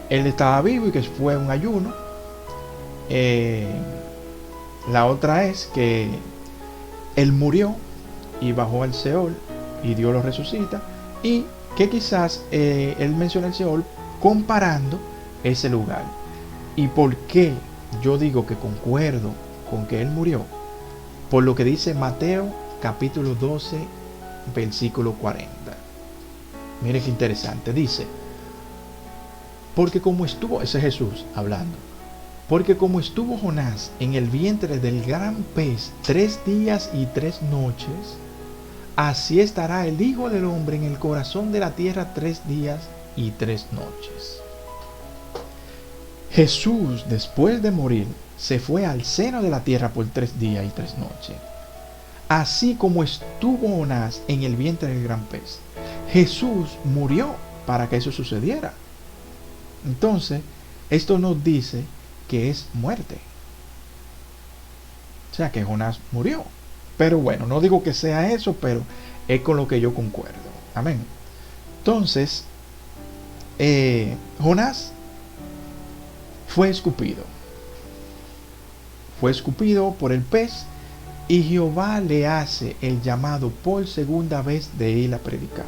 él estaba vivo y que fue un ayuno. La otra es que él murió y bajó al Seol y Dios lo resucita. Y que quizás él menciona el Seol comparando ese lugar. ¿Y por qué yo digo que concuerdo con que él murió? Por lo que dice Mateo capítulo 12 versículo 40. Mire qué interesante. Dice, porque como estuvo, ese es Jesús hablando, porque como estuvo Jonás en el vientre del gran pez 3 días y 3 noches, así estará el Hijo del Hombre en el corazón de la tierra 3 días y 3 noches. Jesús, después de morir, se fue al seno de la tierra por 3 días y 3 noches. Así como estuvo Jonás en el vientre del gran pez, Jesús murió para que eso sucediera. Entonces, esto nos dice que es muerte. O sea, que Jonás murió. Pero bueno, no digo que sea eso, pero es con lo que yo concuerdo. Amén. Entonces, Jonás fue escupido. Fue escupido por el pez y Jehová le hace el llamado por segunda vez de ir a predicar.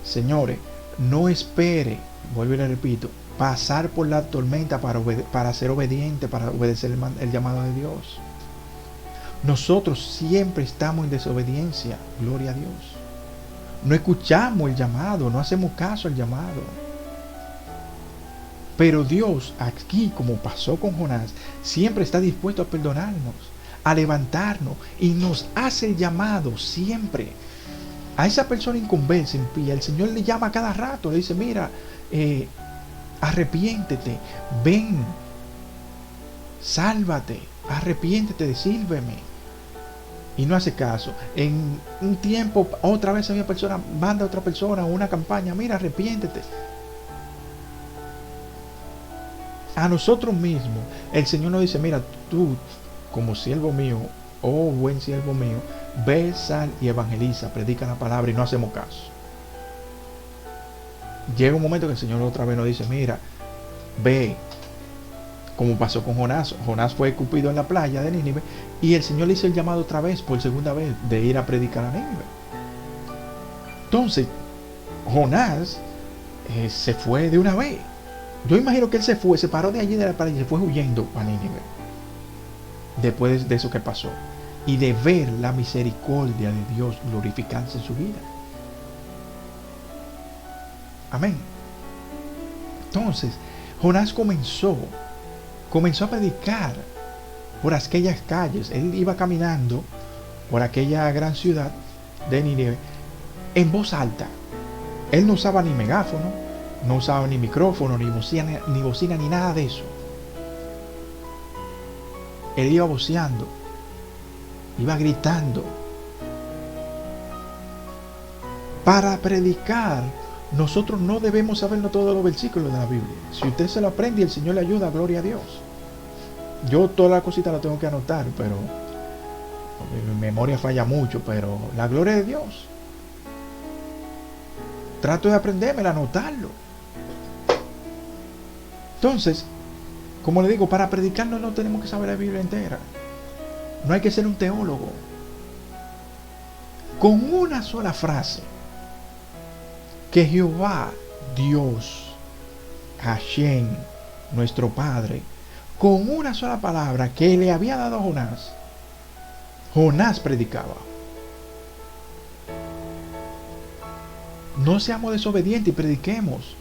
Señores, no espere, vuelvo y le repito, pasar por la tormenta para ser obediente, para obedecer el llamado de Dios. Nosotros siempre estamos en desobediencia, gloria a Dios. No escuchamos el llamado, no hacemos caso al llamado. Pero Dios, aquí como pasó con Jonás, siempre está dispuesto a perdonarnos, a levantarnos y nos hace el llamado siempre. A esa persona inconversa, impía, el Señor le llama a cada rato, le dice, mira, arrepiéntete, ven, sálvate, arrepiéntete, sírveme. Y no hace caso. En un tiempo, otra vez una persona manda a otra persona una campaña, mira, arrepiéntete. A nosotros mismos, el Señor nos dice, mira, tú, como siervo mío, oh buen siervo mío, ve, sal y evangeliza, predica la palabra y no hacemos caso. Llega un momento que el Señor otra vez nos dice, mira, ve, como pasó con Jonás. Jonás fue escupido en la playa de Nínive y el Señor le hizo el llamado otra vez, por segunda vez, de ir a predicar a Nínive. Entonces, Jonás se fue de una vez. Yo imagino que él se paró de allí de la playa y se fue huyendo a Nínive. Después de eso que pasó. Y de ver la misericordia de Dios glorificarse en su vida. Amén. Entonces, Jonás comenzó a predicar por aquellas calles. Él iba caminando por aquella gran ciudad de Nínive en voz alta. Él no usaba ni megáfono, no usaba ni micrófono, ni bocina, ni nada de eso. Él iba voceando, iba gritando. Para predicar, nosotros no debemos sabernos todos los versículos de la Biblia. Si usted se lo aprende y el Señor le ayuda, gloria a Dios. Yo toda la cosita la tengo que anotar, pero mi memoria falla mucho, pero la gloria de Dios. Trato de aprenderme, anotarlo. Entonces, como le digo, para predicarnos no tenemos que saber la Biblia entera. No hay que ser un teólogo. Con una sola frase, que Jehová, Dios, Hashem, nuestro Padre, con una sola palabra que le había dado a Jonás, Jonás predicaba. No seamos desobedientes y prediquemos.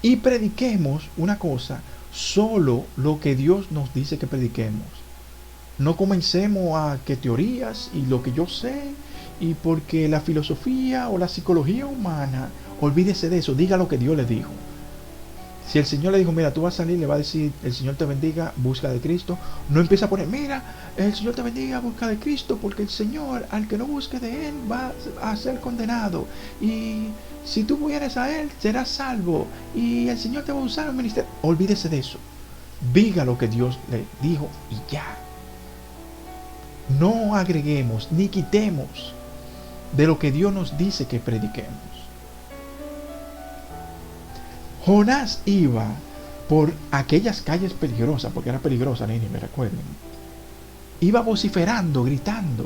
Y prediquemos una cosa, solo lo que Dios nos dice que prediquemos. No comencemos a que teorías y lo que yo sé, y porque la filosofía o la psicología humana, olvídese de eso, diga lo que Dios le dijo. Si el Señor le dijo, mira, tú vas a salir, le va a decir, el Señor te bendiga, busca de Cristo. No empieza a poner, mira, el Señor te bendiga, busca de Cristo, porque el Señor, al que no busque de Él, va a ser condenado. Y si tú vienes a Él, serás salvo. Y el Señor te va a usar en el ministerio. Olvídese de eso. Diga lo que Dios le dijo y ya. No agreguemos ni quitemos de lo que Dios nos dice que prediquemos. Jonás iba por aquellas calles peligrosas, porque era peligrosa Nínive, recuerden. Iba vociferando, gritando.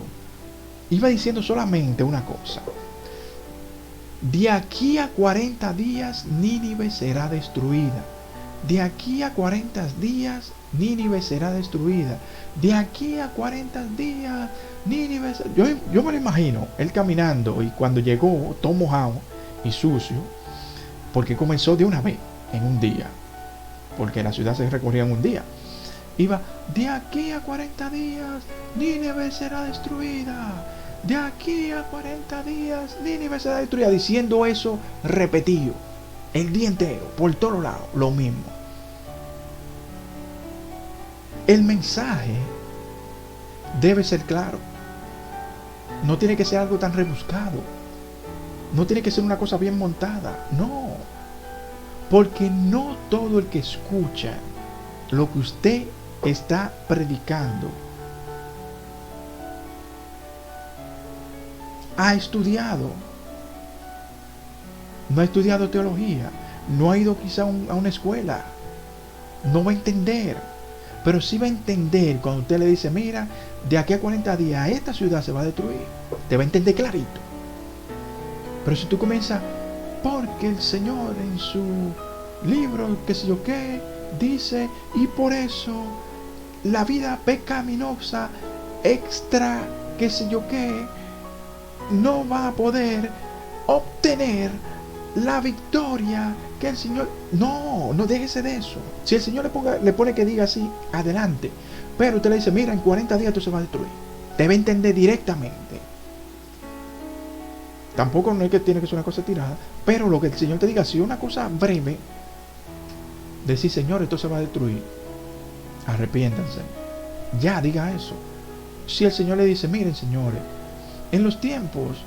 Iba diciendo solamente una cosa. De aquí a 40 días Nínive será destruida. De aquí a 40 días Nínive será destruida. De aquí a 40 días Nínive será... Yo me lo imagino, él caminando, y cuando llegó todo mojado y sucio, porque comenzó de una vez, en un día, porque la ciudad se recorría en un día. Iba, de aquí a 40 días, Nínive será destruida. De aquí a 40 días, Nínive será destruida. Diciendo eso repetido, el día entero, por todos lados, lo mismo. El mensaje debe ser claro. No tiene que ser algo tan rebuscado. No tiene que ser una cosa bien montada. No. Porque no todo el que escucha lo que usted está predicando ha estudiado. No ha estudiado teología. No ha ido quizá a una escuela. No va a entender. Pero sí va a entender cuando usted le dice, mira, de aquí a 40 días esta ciudad se va a destruir. Te va a entender clarito. Pero si tú comienzas, porque el Señor en su libro, qué sé yo qué, dice, y por eso la vida pecaminosa extra, qué sé yo qué, no va a poder obtener la victoria que el Señor... No déjese de eso. Si el Señor le pone que diga así, adelante. Pero usted le dice, mira, en 40 días tú se va a destruir. Te va a entender directamente. Tampoco no es que tiene que ser una cosa tirada, pero lo que el Señor te diga, si es una cosa breve, decir, Señor, esto se va a destruir, arrepiéntanse. Ya, diga eso. Si el Señor le dice, miren, señores, en los tiempos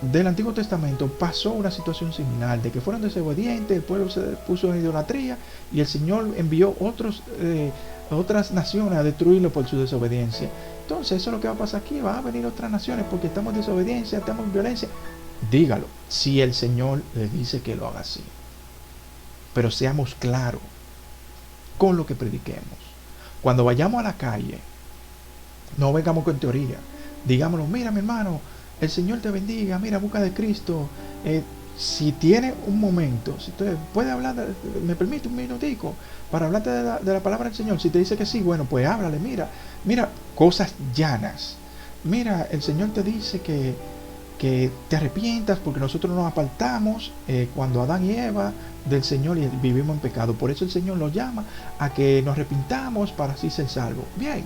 del Antiguo Testamento pasó una situación similar, de que fueron desobedientes, el pueblo se puso en idolatría, y el Señor envió otras naciones a destruirlo por su desobediencia. Entonces eso es lo que va a pasar aquí. Va a venir otras naciones porque estamos en desobediencia, estamos en violencia. Dígalo, si el Señor le dice que lo haga así. Pero seamos claros. con lo que prediquemos. Cuando vayamos a la calle, no vengamos con teoría. Digámoslo, mira mi hermano, el Señor te bendiga, mira, busca de Cristo. Si tiene un momento, si usted puede hablar, me permite un minutico para hablarte de la palabra del Señor. Si te dice que sí, bueno, pues háblale, mira, cosas llanas. Mira, el Señor te dice que te arrepientas porque nosotros nos apartamos cuando Adán y Eva del Señor y vivimos en pecado. Por eso el Señor nos llama a que nos arrepintamos para así ser salvos. Bien,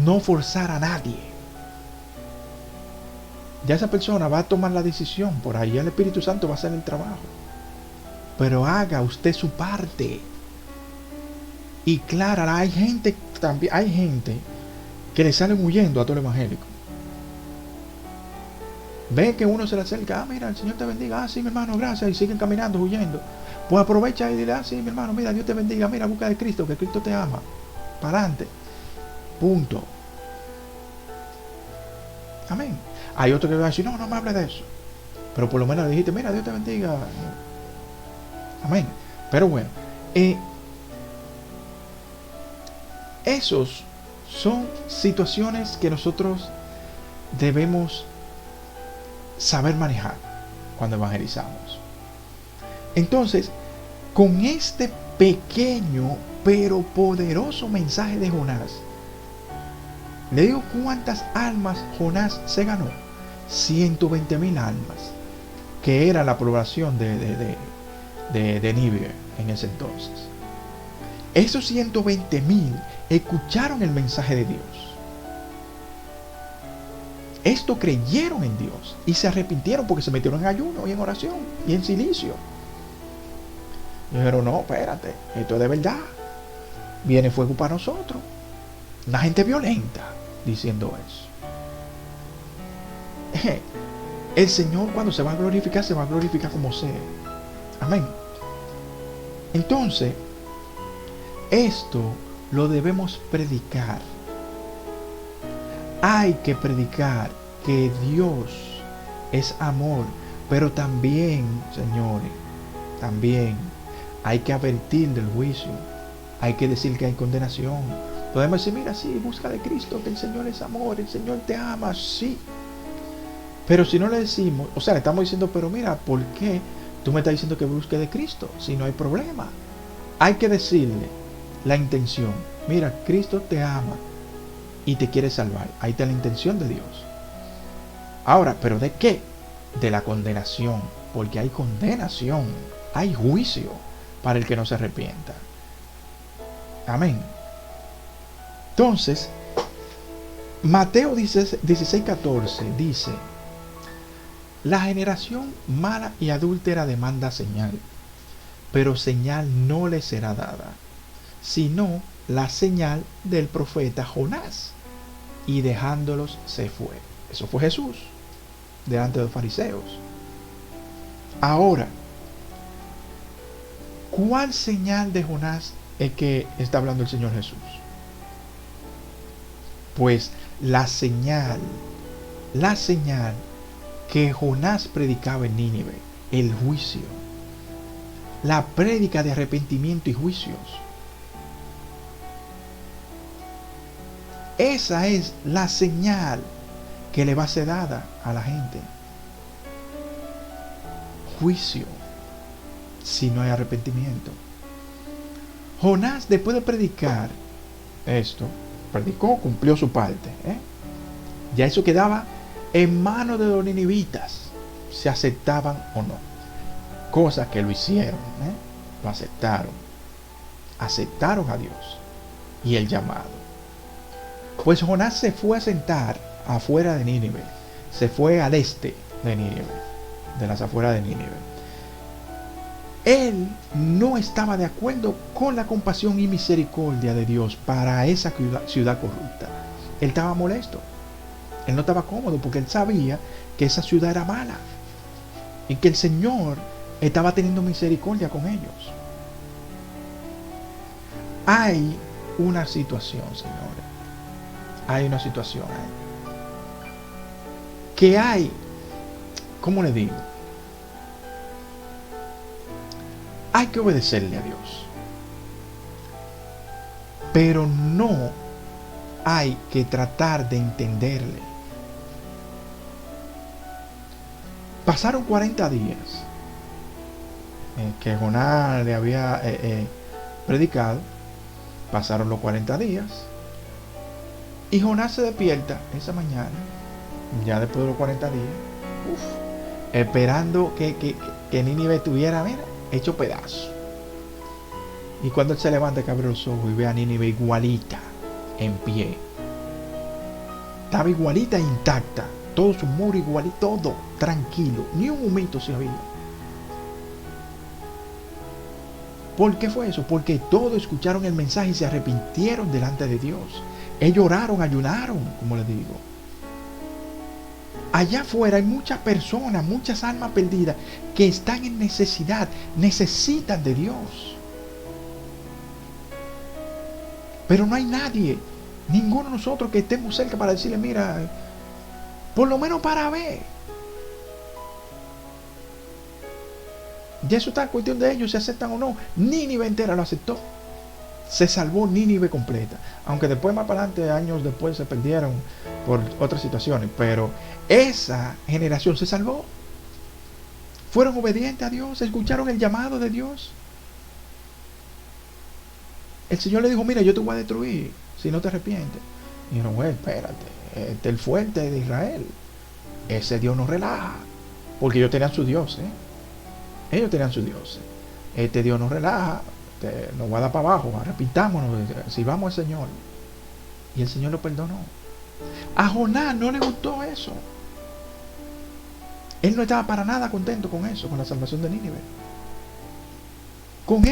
no forzar a nadie. Ya esa persona va a tomar la decisión, por ahí el Espíritu Santo va a hacer el trabajo. Pero haga usted su parte. Y claro, hay gente que le salen huyendo a todo el evangélico. Ve que uno se le acerca, mira, el Señor te bendiga, sí mi hermano, gracias, y siguen caminando, huyendo. Pues aprovecha y dile, sí mi hermano, mira, Dios te bendiga, mira, busca de Cristo, que Cristo te ama. Para adelante. Punto. Amén. Hay otro que va a decir, no me hable de eso. Pero por lo menos le dijiste, mira, Dios te bendiga. Amén. Pero bueno, esos son situaciones que nosotros debemos saber manejar cuando evangelizamos. Entonces, con este pequeño pero poderoso mensaje de Jonás, le digo cuántas almas Jonás se ganó. 120,000 almas, que era la población de Nínive en ese entonces. Esos 120,000 escucharon el mensaje de Dios. Estos creyeron en Dios y se arrepintieron porque se metieron en ayuno y en oración y en silicio. Y dijeron, no, espérate, esto es de verdad. Viene fuego para nosotros. Una gente violenta diciendo eso. El Señor cuando se va a glorificar como sea. Amén. Entonces, esto lo debemos predicar. Hay que predicar que Dios es amor, pero también, señores, también hay que advertir del juicio. Hay que decir que hay condenación. Podemos decir, mira, sí, busca de Cristo, que el Señor es amor, el Señor te ama, sí. Pero si no le decimos, o sea, le estamos diciendo, pero mira, ¿por qué tú me estás diciendo que busque de Cristo? Si no hay problema. Hay que decirle la intención. Mira, Cristo te ama y te quiere salvar. Ahí está la intención de Dios. Ahora, ¿pero de qué? De la condenación. Porque hay condenación. Hay juicio para el que no se arrepienta. Amén. Entonces, Mateo 16:14 dice: la generación mala y adúltera demanda señal, pero señal no le será dada, sino la señal del profeta Jonás. Y dejándolos se fue. Eso fue Jesús delante de los fariseos. Ahora, ¿cuál señal de Jonás es que está hablando el Señor Jesús? Pues la señal que Jonás predicaba en Nínive, el juicio, la prédica de arrepentimiento y juicios. Esa es la señal que le va a ser dada a la gente. Juicio, si no hay arrepentimiento. Jonás, después de predicar esto, predicó, cumplió su parte. Ya eso quedaba en manos de los ninivitas, si aceptaban o no. Cosa que lo hicieron, lo aceptaron. Aceptaron a Dios y el llamado. Pues Jonás se fue a sentar afuera de Nínive. Se fue al este de Nínive, de las afueras de Nínive. Él no estaba de acuerdo con la compasión y misericordia de Dios para esa ciudad corrupta. Él estaba molesto. Él no estaba cómodo porque él sabía que esa ciudad era mala y que el Señor estaba teniendo misericordia con ellos. Hay una situación, señores. Hay una situación ahí. Que hay, ¿cómo le digo? Hay que obedecerle a Dios. pero no hay que tratar de entenderle. Pasaron 40 días que Jonás le había predicado. Pasaron los 40 días y Jonás se despierta esa mañana, ya después de los 40 días, esperando que Nínive estuviera, mira, hecho pedazo. Y cuando él se levanta, que abre los ojos y ve a Nínive igualita, en pie, estaba igualita, intacta, todo su muro igualito, todo tranquilo, ni un momento se había. ¿Por qué fue eso? Porque todos escucharon el mensaje y se arrepintieron delante de Dios. Ellos oraron, ayunaron, como les digo. Allá afuera hay muchas personas, muchas almas perdidas que están en necesidad, necesitan de Dios. Pero no hay nadie, ninguno de nosotros que estemos cerca para decirle, mira, por lo menos para ver. Ya eso está en cuestión de ellos, si aceptan o no. Nínive entera lo aceptó. Se salvó Nínive completa. Aunque después, más para adelante, años después, se perdieron por otras situaciones. Pero esa generación se salvó. Fueron obedientes a Dios, escucharon el llamado de Dios. El Señor le dijo, mira, yo te voy a destruir si no te arrepientes. Y dijeron, güey, espérate, este es el fuerte de Israel. Ese Dios no relaja. Porque ellos tenían su Dios, Ellos tenían su Dios. Este Dios nos relaja, nos va a dar para abajo, arrepintámonos, sirvamos al Señor. Y el Señor lo perdonó. A Jonás no le gustó eso. Él no estaba para nada contento con eso, con la salvación de Nínive. Con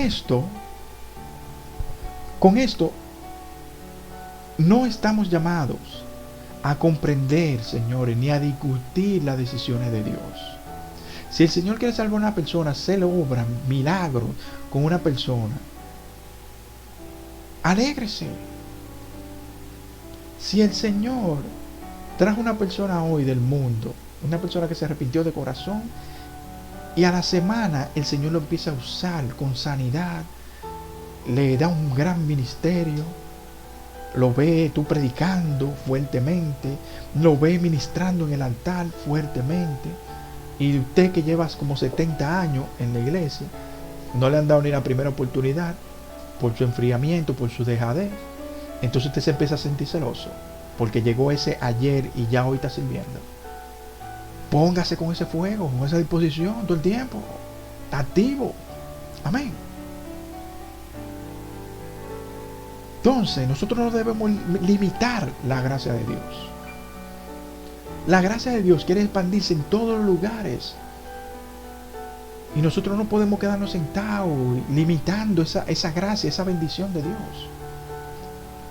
esto, no estamos llamados a comprender, señores, ni a discutir las decisiones de Dios. Si el Señor quiere salvar a una persona, se le obra milagros con una persona. Alégrese. Si el Señor trajo una persona hoy del mundo, una persona que se arrepintió de corazón, y a la semana el Señor lo empieza a usar con sanidad, le da un gran ministerio, lo ve tú predicando fuertemente, lo ve ministrando en el altar fuertemente, y usted que llevas como 70 años en la iglesia, no le han dado ni la primera oportunidad por su enfriamiento, por su dejadez, entonces usted se empieza a sentir celoso porque llegó ese ayer y ya hoy está sirviendo. Póngase con ese fuego, con esa disposición todo el tiempo, está activo. Amén. Entonces nosotros no debemos limitar la gracia de Dios. La gracia de Dios quiere expandirse en todos los lugares. Y nosotros no podemos quedarnos sentados limitando esa gracia, esa bendición de Dios.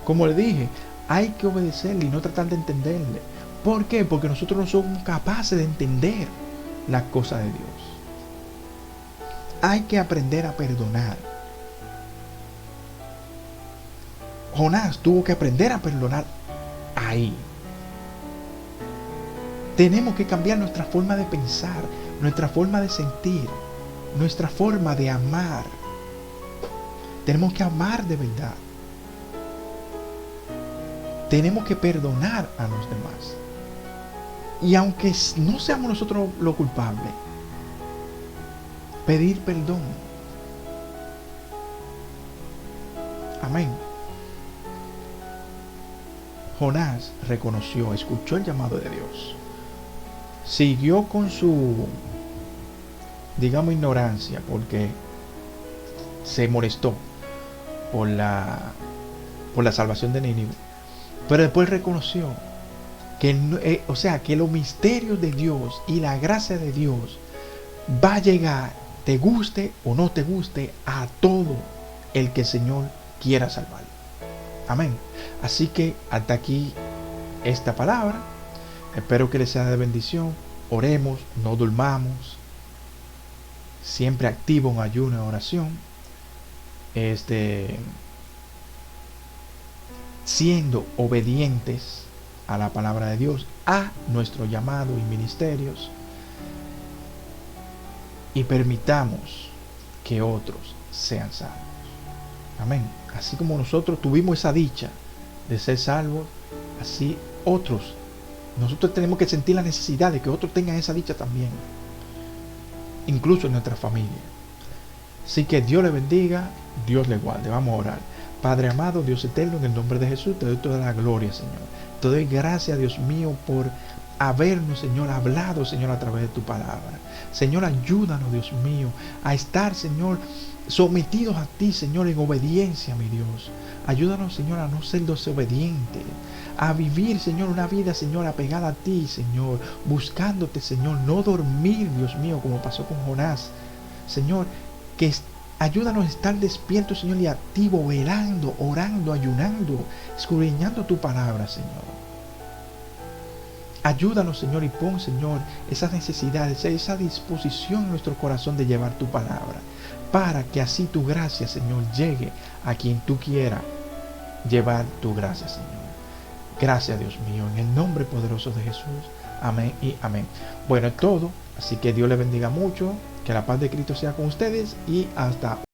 Como le dije, hay que obedecerle y no tratar de entenderle. ¿Por qué? Porque nosotros no somos capaces de entender las cosas de Dios. Hay que aprender a perdonar. Jonás tuvo que aprender a perdonar ahí. Tenemos que cambiar nuestra forma de pensar, nuestra forma de sentir, nuestra forma de amar. Tenemos que amar de verdad. Tenemos que perdonar a los demás. Y aunque no seamos nosotros los culpables, pedir perdón. Amén. Jonás reconoció, escuchó el llamado de Dios. Siguió con su, digamos, ignorancia, porque se molestó por la salvación de Nínive. Pero después reconoció que, que los misterios de Dios y la gracia de Dios va a llegar, te guste o no te guste, a todo el que el Señor quiera salvar. Amén. Así que hasta aquí esta palabra. Espero que les sea de bendición. Oremos, no durmamos. Siempre activo en ayuno y oración. Siendo obedientes a la palabra de Dios, a nuestro llamado y ministerios. Y permitamos que otros sean salvos. Amén. Así como nosotros tuvimos esa dicha de ser salvos, así otros. Nosotros tenemos que sentir la necesidad de que otros tengan esa dicha también, incluso en nuestra familia. Así que Dios le bendiga, Dios le guarde. Vamos a orar. Padre amado, Dios eterno, en el nombre de Jesús, te doy toda la gloria, Señor. Te doy gracias, Dios mío, por habernos, Señor, hablado, Señor, a través de tu palabra. Señor, ayúdanos, Dios mío, a estar, Señor, sometidos a ti, Señor, en obediencia, mi Dios. Ayúdanos, Señor, a no ser desobedientes, a vivir, Señor, una vida, Señor, apegada a ti, Señor, buscándote, Señor, no dormir, Dios mío, como pasó con Jonás. Señor, ayúdanos a estar despiertos, Señor, y activos, velando, orando, ayunando, escudriñando tu palabra, Señor. Ayúdanos, Señor, y pon, Señor, esas necesidades, esa disposición en nuestro corazón de llevar tu palabra, para que así tu gracia, Señor, llegue a quien tú quieras llevar tu gracia, Señor. Gracias, Dios mío, en el nombre poderoso de Jesús. Amén y amén. Bueno, es todo. Así que Dios les bendiga mucho. Que la paz de Cristo sea con ustedes y hasta